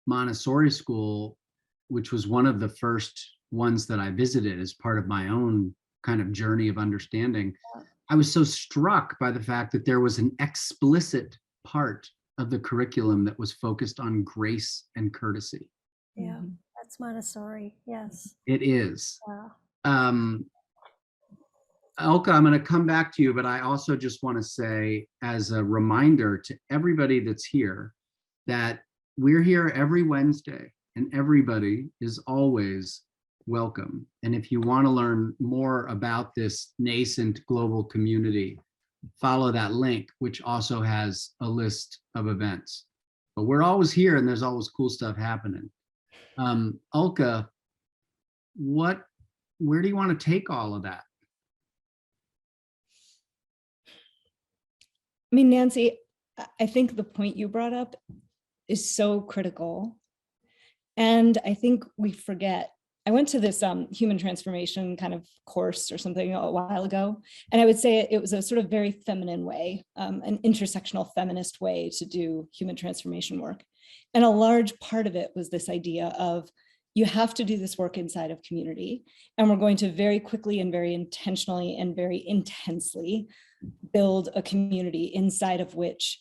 Montessori school, which was one of the first ones that I visited as part of my own kind of journey of understanding. I was so struck by the fact that there was an explicit part of the curriculum that was focused on grace and courtesy. Yeah, that's Montessori. Yes. It is. Yeah. Elka, I'm going to come back to you, but I also just want to say, as a reminder to everybody that's here, that we're here every Wednesday and everybody is always welcome. And if you want to learn more about this nascent global community, follow that link, which also has a list of events. But we're always here and there's always cool stuff happening. Ulka, where do you want to take all of that? I mean, Nancy, I think the point you brought up is so critical. And I think we forget. I went to this human transformation kind of course or something a while ago, and I would say it was a sort of very feminine way, an intersectional feminist way to do human transformation work. And a large part of it was this idea of, you have to do this work inside of community, and we're going to very quickly and very intentionally and very intensely build a community inside of which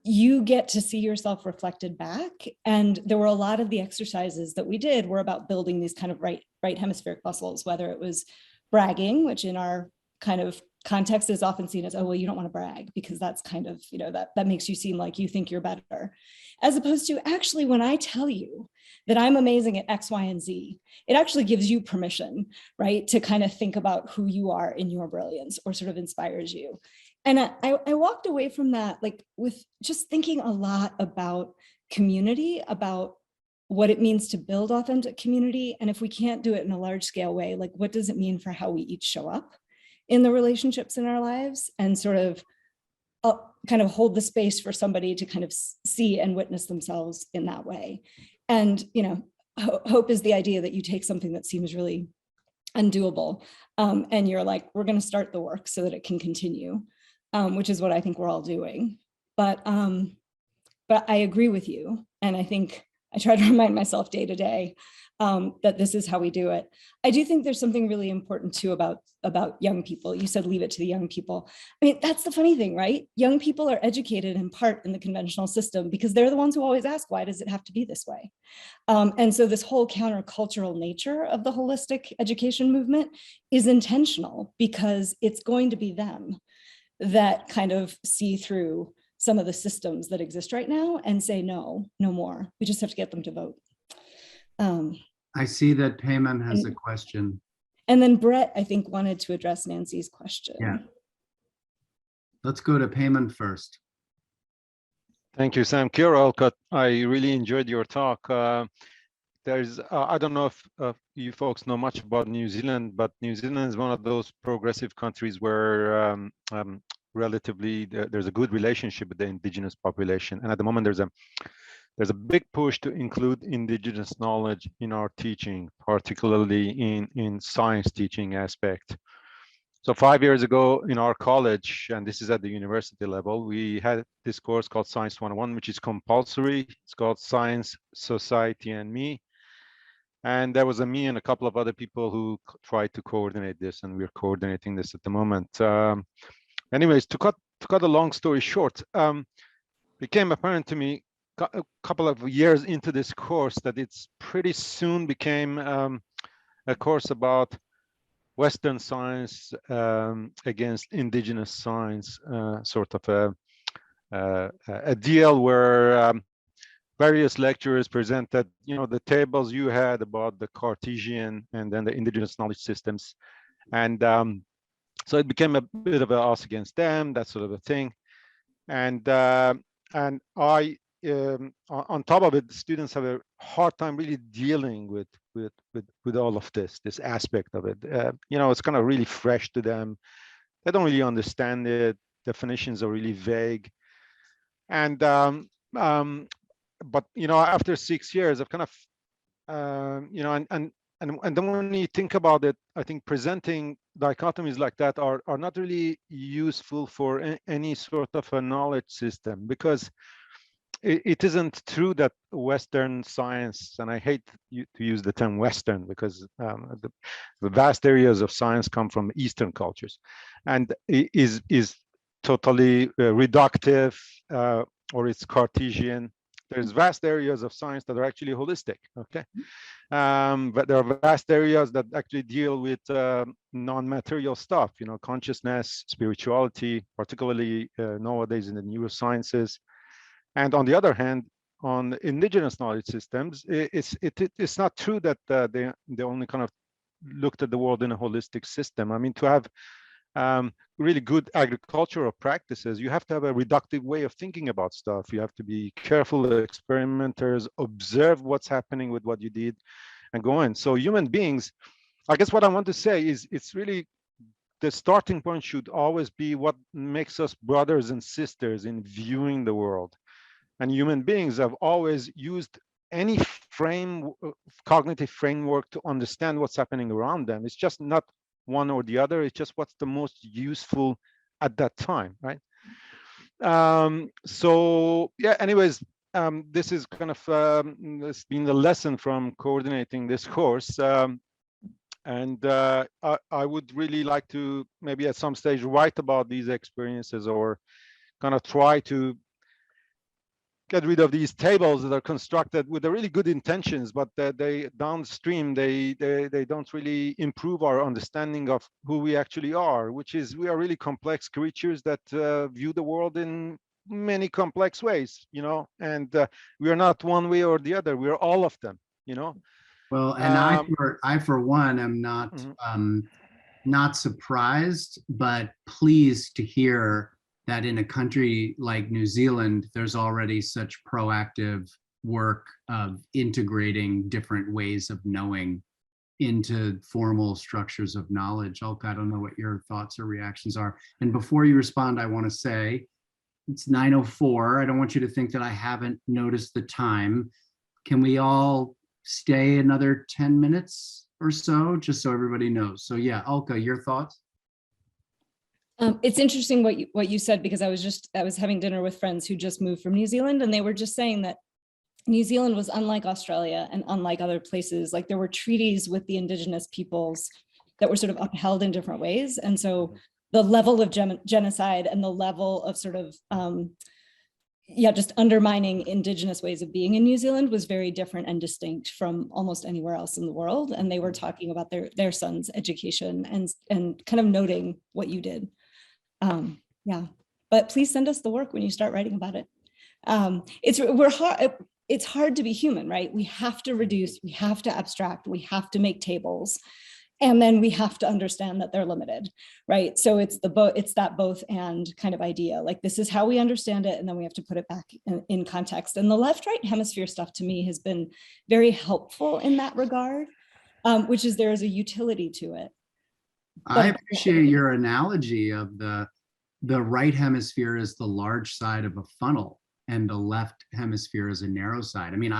you get to see yourself reflected back. And there were a lot of the exercises that we did were about building these kind of right hemispheric muscles, whether it was bragging, which in our kind of context is often seen as, oh, well, you don't want to brag because that's kind of, you know, that makes you seem like you think you're better. As opposed to, actually, when I tell you that I'm amazing at X, Y, and Z, it actually gives you permission, right, to kind of think about who you are in your brilliance, or sort of inspires you. And I walked away from that like with just thinking a lot about community, about what it means to build authentic community. And if we can't do it in a large scale way, like what does it mean for how we each show up in the relationships in our lives, and sort of kind of hold the space for somebody to kind of see and witness themselves in that way. And, you know, hope is the idea that you take something that seems really undoable and you're like, we're going to start the work so that it can continue. Which is what I think we're all doing. But I agree with you. And I think I try to remind myself day to day that this is how we do it. I do think there's something really important too about young people. You said leave it to the young people. I mean, that's the funny thing, right? Young people are educated in part in the conventional system because they're the ones who always ask, why does it have to be this way? And so this whole countercultural nature of the holistic education movement is intentional because it's going to be them that kind of see through some of the systems that exist right now and say, no more. We just have to get them to vote. I see that Payman has a question. And then Brett, I think, wanted to address Nancy's question. Yeah. Let's go to Payman first. Thank you, Sam. Kia ora, Olcott. I really enjoyed your talk. There's, I don't know if you folks know much about New Zealand, but New Zealand is one of those progressive countries where relatively there's a good relationship with the indigenous population. And at the moment, there's a big push to include indigenous knowledge in our teaching, particularly in science teaching aspect. So 5 years ago in our college, and this is at the university level, we had this course called Science 101, which is compulsory. It's called Science, Society, and Me. And there was me and a couple of other people who tried to coordinate this, and we're coordinating this at the moment. Anyways, to cut a long story short, became apparent to me a couple of years into this course that it's pretty soon became a course about Western science against indigenous science, sort of a deal where various lecturers presented, the tables you had about the Cartesian and then the indigenous knowledge systems, and so it became a bit of a us against them, that sort of a thing, and I. On top of it, the students have a hard time really dealing with all of this aspect of it. It's kind of really fresh to them. They don't really understand it. Definitions are really vague. And but after 6 years, I've kind of and then when you think about it, I think presenting dichotomies like that are not really useful for any sort of a knowledge system, because it isn't true that Western science, and I hate to use the term Western because the vast areas of science come from Eastern cultures, and is totally reductive or it's Cartesian. There's vast areas of science that are actually holistic, okay? But there are vast areas that actually deal with non-material stuff, consciousness, spirituality, particularly nowadays in the neurosciences. And on the other hand, on indigenous knowledge systems, it's not true that they only kind of looked at the world in a holistic system. I mean, to have really good agricultural practices, you have to have a reductive way of thinking about stuff. You have to be careful experimenters, observe what's happening with what you did, and go on. So human beings, I guess what I want to say is it's really the starting point should always be what makes us brothers and sisters in viewing the world. And human beings have always used any cognitive framework to understand what's happening around them. It's just not one or the other. It's just what's the most useful at that time, right? So yeah, anyways, this is kind of it's been the lesson from coordinating this course. And I would really like to maybe at some stage write about these experiences, or kind of try to get rid of these tables that are constructed with the really good intentions, but they downstream, they don't really improve our understanding of who we actually are, which is we are really complex creatures that view the world in many complex ways, and we are not one way or the other. We're all of them, Well, and I for one am not not surprised, but pleased to hear that in a country like New Zealand, there's already such proactive work of integrating different ways of knowing into formal structures of knowledge. Alka, I don't know what your thoughts or reactions are. And before you respond, I want to say it's 9:04. I don't want you to think that I haven't noticed the time. Can we all stay another 10 minutes or so, just so everybody knows? So yeah, Alka, your thoughts? It's interesting what you said, because I was having dinner with friends who just moved from New Zealand, and they were just saying that New Zealand was unlike Australia and unlike other places. Like, there were treaties with the indigenous peoples that were sort of upheld in different ways. And so the level of genocide and the level of sort of, just undermining indigenous ways of being in New Zealand was very different and distinct from almost anywhere else in the world. And they were talking about their son's education and kind of noting what you did. But please send us the work when you start writing about it. It's hard to be human, right? We have to reduce, we have to abstract, we have to make tables, and then we have to understand that they're limited, right? So it's that both and kind of idea. Like, this is how we understand it, and then we have to put it back in context. And the left-right hemisphere stuff to me has been very helpful in that regard, which is there is a utility to it. I appreciate your analogy of the right hemisphere is the large side of a funnel and the left hemisphere is a narrow side. I mean,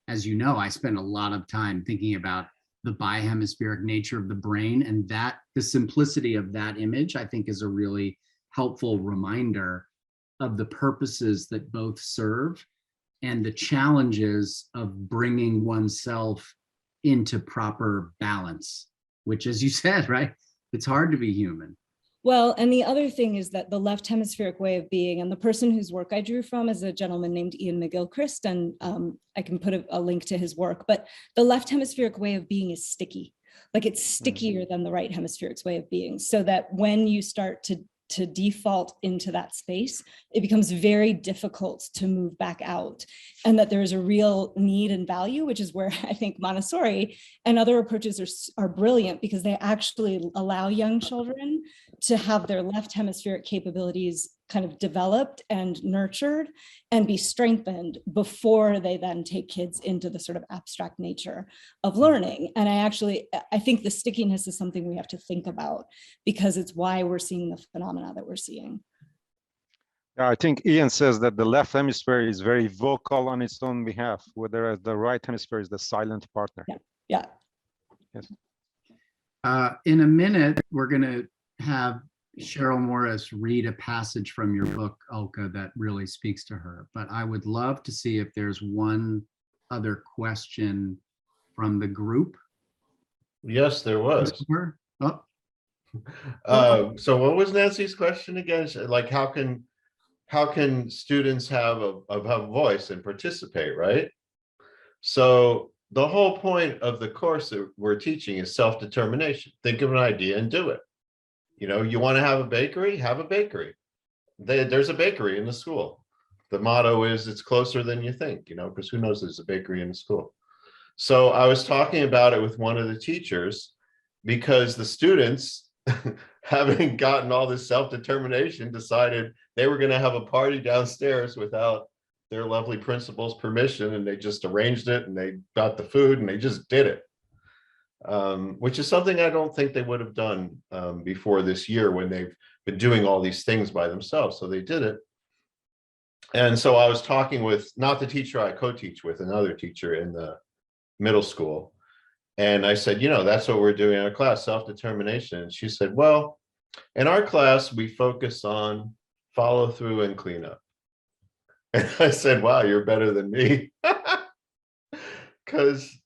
as you know, I spend a lot of time thinking about the bihemispheric nature of the brain, and that the simplicity of that image, I think, is a really helpful reminder of the purposes that both serve and the challenges of bringing oneself into proper balance, which, as you said, right, it's hard to be human. Well, and the other thing is that the left hemispheric way of being, and the person whose work I drew from is a gentleman named Ian McGilchrist, and I can put a link to his work, but the left hemispheric way of being is sticky. Like, it's stickier than the right hemispheric's way of being, so that when you start to default into that space, it becomes very difficult to move back out, and that there is a real need and value, which is where I think Montessori and other approaches are brilliant, because they actually allow young children to have their left hemispheric capabilities kind of developed and nurtured and be strengthened before they then take kids into the sort of abstract nature of learning. And I think the stickiness is something we have to think about, because it's why we're seeing the phenomena that we're seeing. Yeah, I think Ian says that the left hemisphere is very vocal on its own behalf, whereas the right hemisphere is the silent partner. Yeah. Yes. In a minute, we're going to have Cheryl Morris read a passage from your book, Ulka, that really speaks to her. But I would love to see if there's one other question from the group. Yes, there was. Oh. So what was Nancy's question again? Like, how can students have a voice and participate, right? So the whole point of the course that we're teaching is self-determination. Think of an idea and do it. You know, you want to have a bakery? Have a bakery. There's a bakery in the school. The motto is, it's closer than you think, you know, because who knows there's a bakery in the school. So I was talking about it with one of the teachers, because the students, having gotten all this self-determination, decided they were going to have a party downstairs without their lovely principal's permission, and they just arranged it, and they got the food, and they just did it. Which is something I don't think they would have done before this year, when they've been doing all these things by themselves. So they did it. And so I was talking with, not the teacher I co-teach with, another teacher in the middle school. And I said, you know, that's what we're doing in our class, self-determination. And she said, well, in our class, we focus on follow through and cleanup. And I said, wow, you're better than me. Because,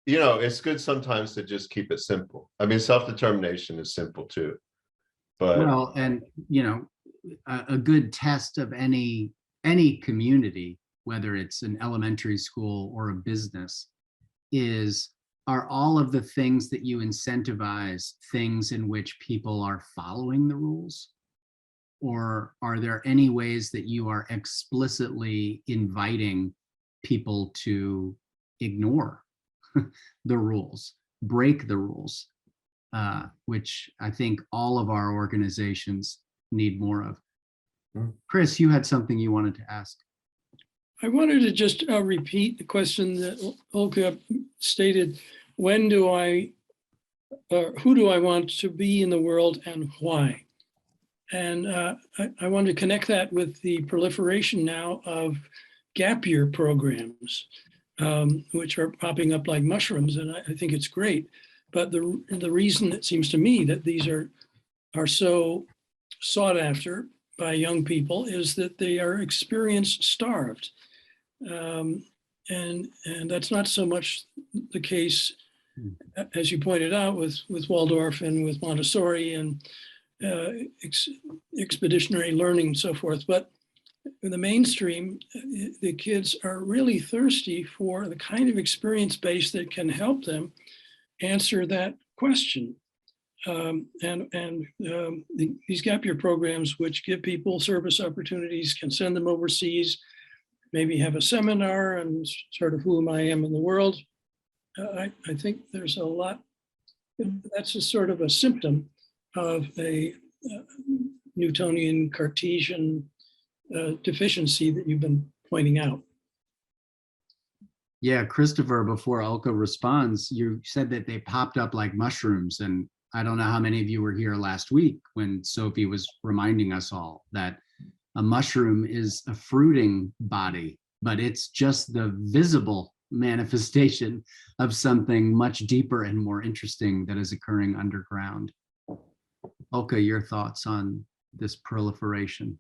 you know, it's good sometimes to just keep it simple. I mean, self-determination is simple too. But well, and you know, a good test of any community, whether it's an elementary school or a business, are all of the things that you incentivize things in which people are following the rules? Or are there any ways that you are explicitly inviting people to ignore the rules, break the rules, which I think all of our organizations need more of? Chris, you had something you wanted to ask. I wanted to just repeat the question that Olga stated. When do who do I want to be in the world, and why? And I want to connect that with the proliferation now of gap year programs, which are popping up like mushrooms, and I think it's great. But the reason it seems to me that these are so sought after by young people is that they are experience starved. And that's not so much the case, as you pointed out, with Waldorf and with Montessori and expeditionary learning and so forth. But in the mainstream, the kids are really thirsty for the kind of experience base that can help them answer that question. These gap year programs, which give people service opportunities, can send them overseas, maybe have a seminar and sort of who I am in the world. I think there's a lot, that's a sort of a symptom of a Newtonian Cartesian deficiency that you've been pointing out. Yeah, Christopher, before Ulka responds, you said that they popped up like mushrooms, and I don't know how many of you were here last week when Sophie was reminding us all that a mushroom is a fruiting body, but it's just the visible manifestation of something much deeper and more interesting that is occurring underground. Olka, your thoughts on this proliferation?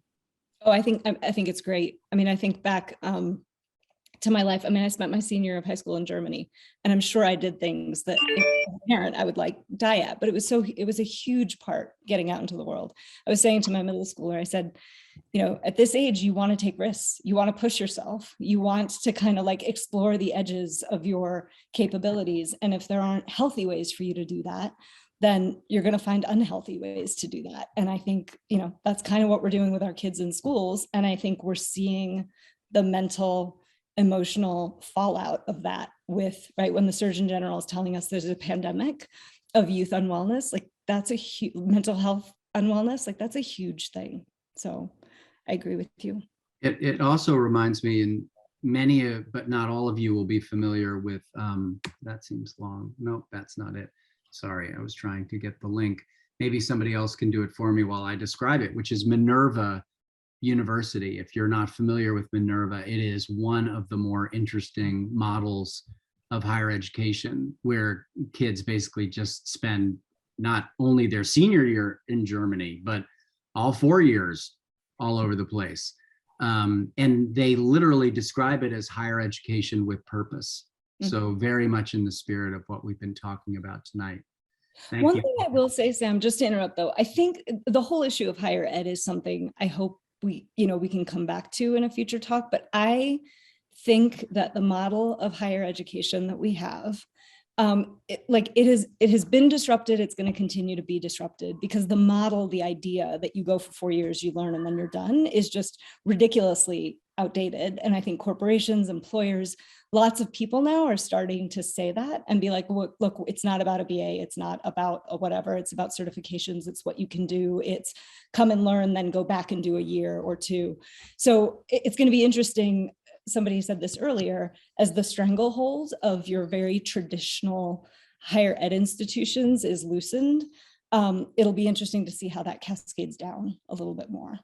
Oh, I think it's great. I mean, I think back to my life. I mean, I spent my senior year of high school in Germany, and I'm sure I did things that if I was a parent I would like die at, but it was a huge part getting out into the world. I was saying to my middle schooler, I said, you know, at this age, you want to take risks, you want to push yourself, you want to kind of like explore the edges of your capabilities. And if there aren't healthy ways for you to do that, then you're going to find unhealthy ways to do that. And I think, you know, that's kind of what we're doing with our kids in schools. And I think we're seeing the mental, emotional fallout of that with, right, when the Surgeon General is telling us there's a pandemic of youth unwellness, like that's a huge mental health unwellness, like that's a huge thing. So I agree with you. It also reminds me, and many, but not all of you will be familiar with, that seems long. Nope, that's not it. Sorry, I was trying to get the link. Maybe somebody else can do it for me while I describe it, which is Minerva University. If you're not familiar with Minerva, it is one of the more interesting models of higher education where kids basically just spend not only their senior year in Germany, but all 4 years all over the place. And they literally describe it as higher education with purpose. So very much in the spirit of what we've been talking about tonight. Thank One you. thing I will say, Sam, just to interrupt though, I think the whole issue of higher ed is something I hope we can come back to in a future talk, but I think that the model of higher education that we have, it has been disrupted. It's going to continue to be disrupted because the model, the idea that you go for 4 years, you learn, and then you're done is just ridiculously outdated. And I think corporations, employers, lots of people now are starting to say that and be like, look, it's not about a BA. It's not about a whatever. It's about certifications. It's what you can do. It's come and learn, then go back and do a year or two. So it's going to be interesting. Somebody said this earlier, as the stranglehold of your very traditional higher ed institutions is loosened, it'll be interesting to see how that cascades down a little bit more.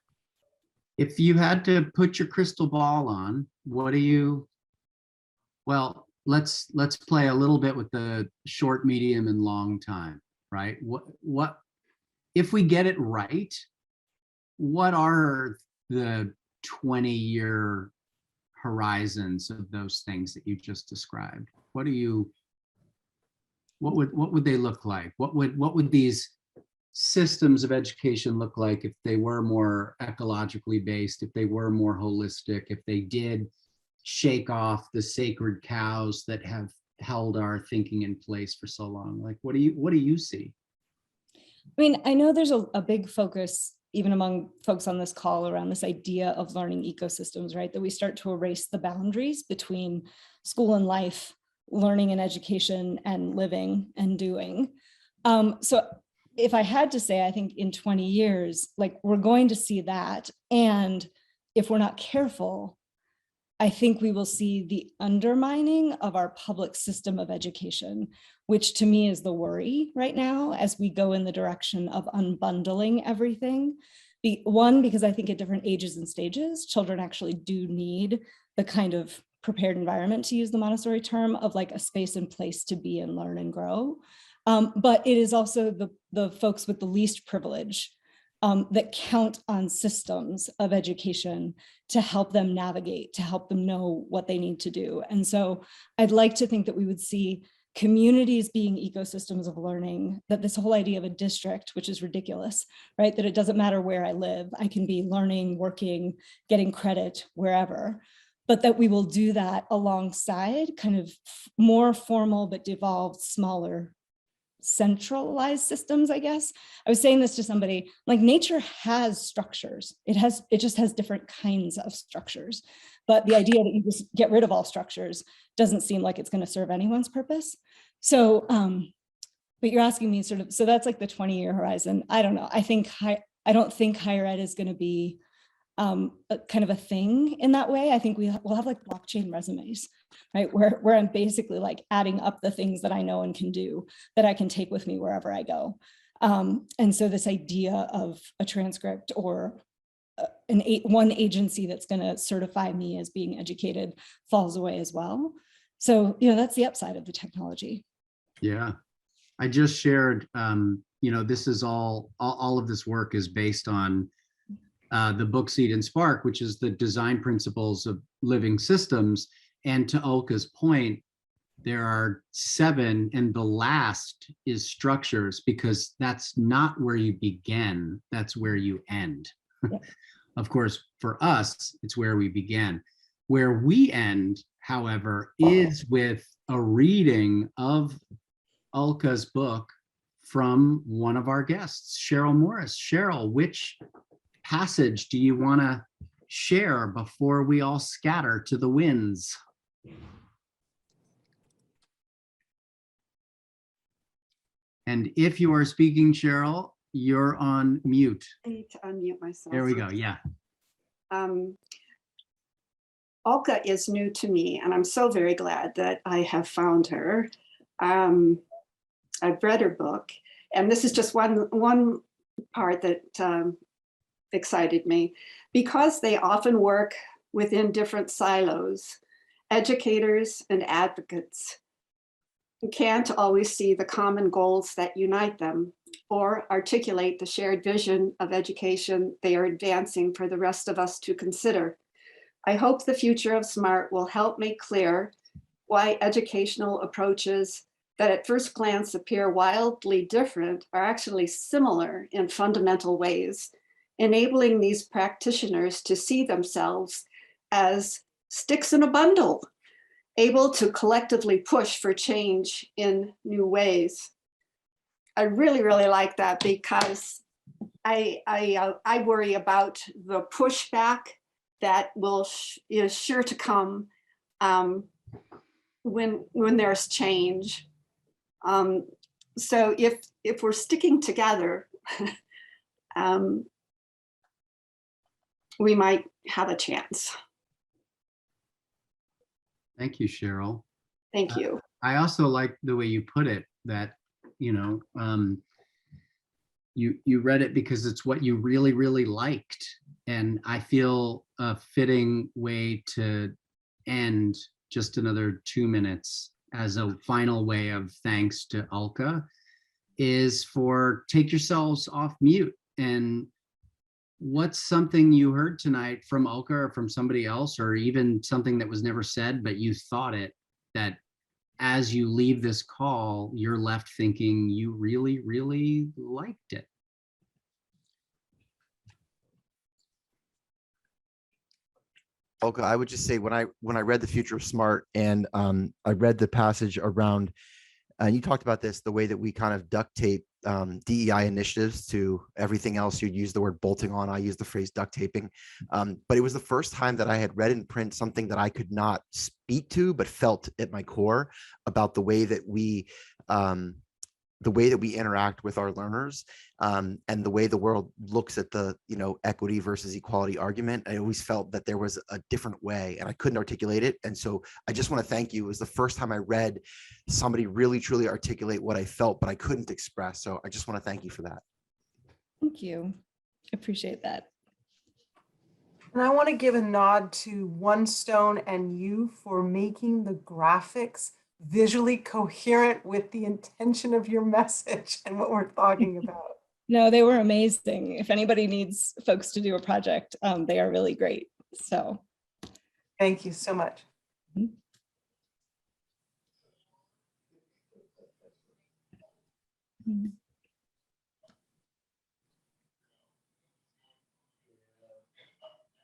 If you had to put your crystal ball on, what do you, well, let's play a little bit with the short, medium, and long time, right? What if we get it right, what are the 20-year horizons of those things that you just described? What would they look like? What would these systems of education look like if they were more ecologically based, if they were more holistic, if they did shake off the sacred cows that have held our thinking in place for so long? Like, what do you see? I mean, I know there's a big focus even among folks on this call around this idea of learning ecosystems, right? That we start to erase the boundaries between school and life, learning and education, and living and doing. So if I had to say, I think in 20 years, like we're going to see that. And if we're not careful, I think we will see the undermining of our public system of education, which to me is the worry right now as we go in the direction of unbundling everything. One, because I think at different ages and stages, children actually do need the kind of prepared environment, to use the Montessori term, of like a space and place to be and learn and grow. But it is also the folks with the least privilege that count on systems of education to help them navigate, to help them know what they need to do. And so I'd like to think that we would see communities being ecosystems of learning, that this whole idea of a district, which is ridiculous, right? That it doesn't matter where I live, I can be learning, working, getting credit wherever, but that we will do that alongside kind of more formal but devolved, smaller, centralized systems, I guess. I was saying this to somebody, like nature has structures. It just has different kinds of structures. But the idea that you just get rid of all structures doesn't seem like it's going to serve anyone's purpose. So, but you're asking me sort of, so that's like the 20-year horizon. I don't know. I don't think higher ed is going to be kind of a thing in that way. I think we'll have like blockchain resumes, right? Where I'm basically like adding up the things that I know and can do that I can take with me wherever I go. And so this idea of a transcript or one agency that's going to certify me as being educated falls away as well. So, you know, that's the upside of the technology. Yeah. I just shared, you know, this is all of this work is based on the book Seed and Spark, which is the design principles of living systems. And to Olka's point, there are 7, and the last is structures, because that's not where you begin, that's where you end. Yeah. Of course, for us, it's where we begin. Where we end, however, is with a reading of Olka's book from one of our guests, Cheryl Morris. Cheryl, which passage do you want to share before we all scatter to the winds? And if you are speaking, Cheryl, you're on mute. I need to unmute myself. There we go. Yeah. Olka is new to me, and I'm so very glad that I have found her. I've read her book, and this is just one part that excited me, because they often work within different silos. Educators and advocates can't always see the common goals that unite them or articulate the shared vision of education they are advancing for the rest of us to consider. I hope the future of SMART will help make clear why educational approaches that at first glance appear wildly different are actually similar in fundamental ways, enabling these practitioners to see themselves as sticks in a bundle, able to collectively push for change in new ways. I really, really like that, because I worry about the pushback that is sure to come when there's change. So if we're sticking together, we might have a chance. Thank you, Cheryl. Thank you. I also like the way you put it, that, you know, you read it because it's what you really, really liked. And I feel a fitting way to end just another 2 minutes as a final way of thanks to Olka is for take yourselves off mute. And what's something you heard tonight from Olka or from somebody else, or even something that was never said, but you thought it, that as you leave this call, you're left thinking you really, really liked it? Olka, I would just say when I read The Future of Smart, and I read the passage around, and you talked about this, the way that we kind of duct tape DEI initiatives to everything else. You'd use the word bolting on. I use the phrase duct taping. But it was the first time that I had read in print something that I could not speak to, but felt at my core about the way that we interact with our learners, and the way the world looks at the, you know, equity versus equality argument. I always felt that there was a different way, and I couldn't articulate it. And so I just want to thank you. It was the first time I read somebody really, truly articulate what I felt, but I couldn't express. So I just want to thank you for that. Thank you. I appreciate that. And I want to give a nod to One Stone and you for making the graphics visually coherent with the intention of your message and what we're talking about. No, they were amazing. If anybody needs folks to do a project, they are really great. So thank you so much.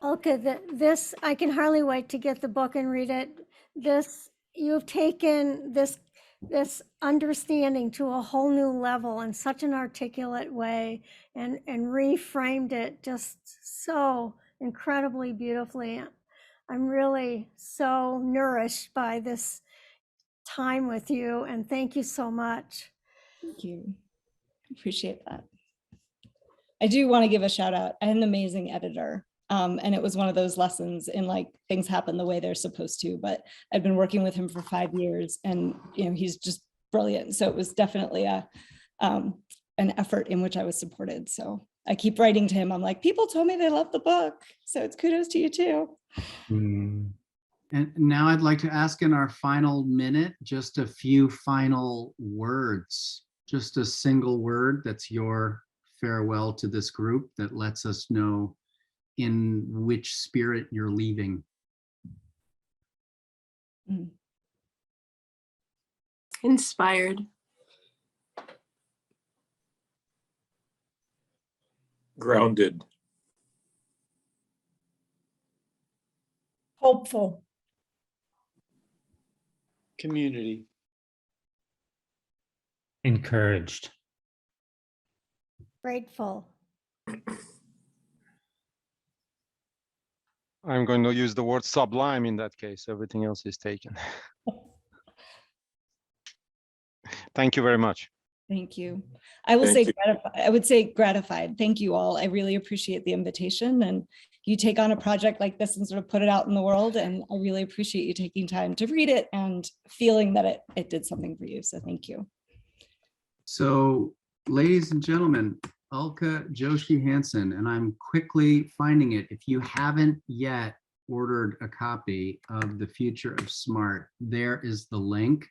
Okay, this, I can hardly wait to get the book and read it. This, you've taken this understanding to a whole new level in such an articulate way, and reframed it just so incredibly beautifully. I'm really so nourished by this time with you, and thank you so much. Thank you. Appreciate that. I do want to give a shout out. I had an amazing editor. And it was one of those lessons in, like, things happen the way they're supposed to, but I've been working with him for 5 years, and, you know, he's just brilliant. So it was definitely an effort in which I was supported. So I keep writing to him. I'm like, people told me they loved the book. So it's kudos to you too. And And now I'd like to ask in our final minute, just a few final words, just a single word that's your farewell to this group that lets us know in which spirit you're leaving. Inspired. Grounded. Hopeful. Community. Encouraged. Grateful. I'm going to use the word sublime in that case. Everything else is taken. Thank you very much. Thank you. I will Thank say, I would say gratified. Thank you all. I really appreciate the invitation, and you take on a project like this and sort of put it out in the world. And I really appreciate you taking time to read it and feeling that it did something for you. So thank you. So, ladies and gentlemen, Ulka Joshi Hansen, and I'm quickly finding it. If you haven't yet ordered a copy of The Future of Smart, there is the link.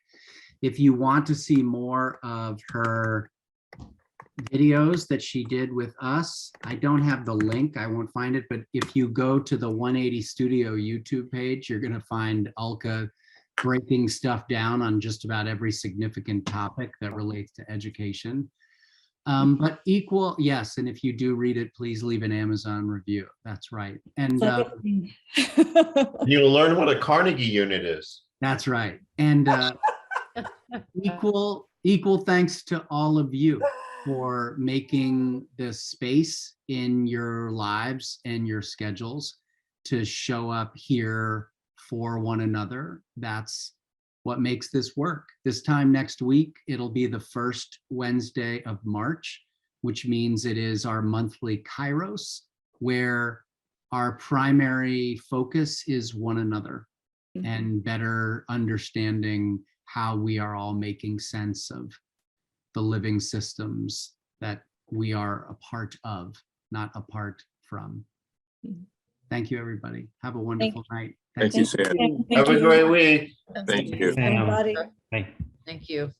If you want to see more of her videos that she did with us, I don't have the link, I won't find it, but if you go to the 180 Studio YouTube page, you're going to find Ulka breaking stuff down on just about every significant topic that relates to education. But equal, yes, and if you do read it, please leave an Amazon review. That's right. And you'll learn what a Carnegie unit is. that's right. And equal thanks to all of you for making this space in your lives and your schedules to show up here for one another. That's what makes this work. This time next week, it'll be the first Wednesday of March, which means it is our monthly Kairos, where our primary focus is one another and better understanding how we are all making sense of the living systems that we are a part of, not apart from. Thank you, everybody. Have a wonderful night. Thank you, Sam. Have a great week. Thank you. Everybody. Thank Thank you.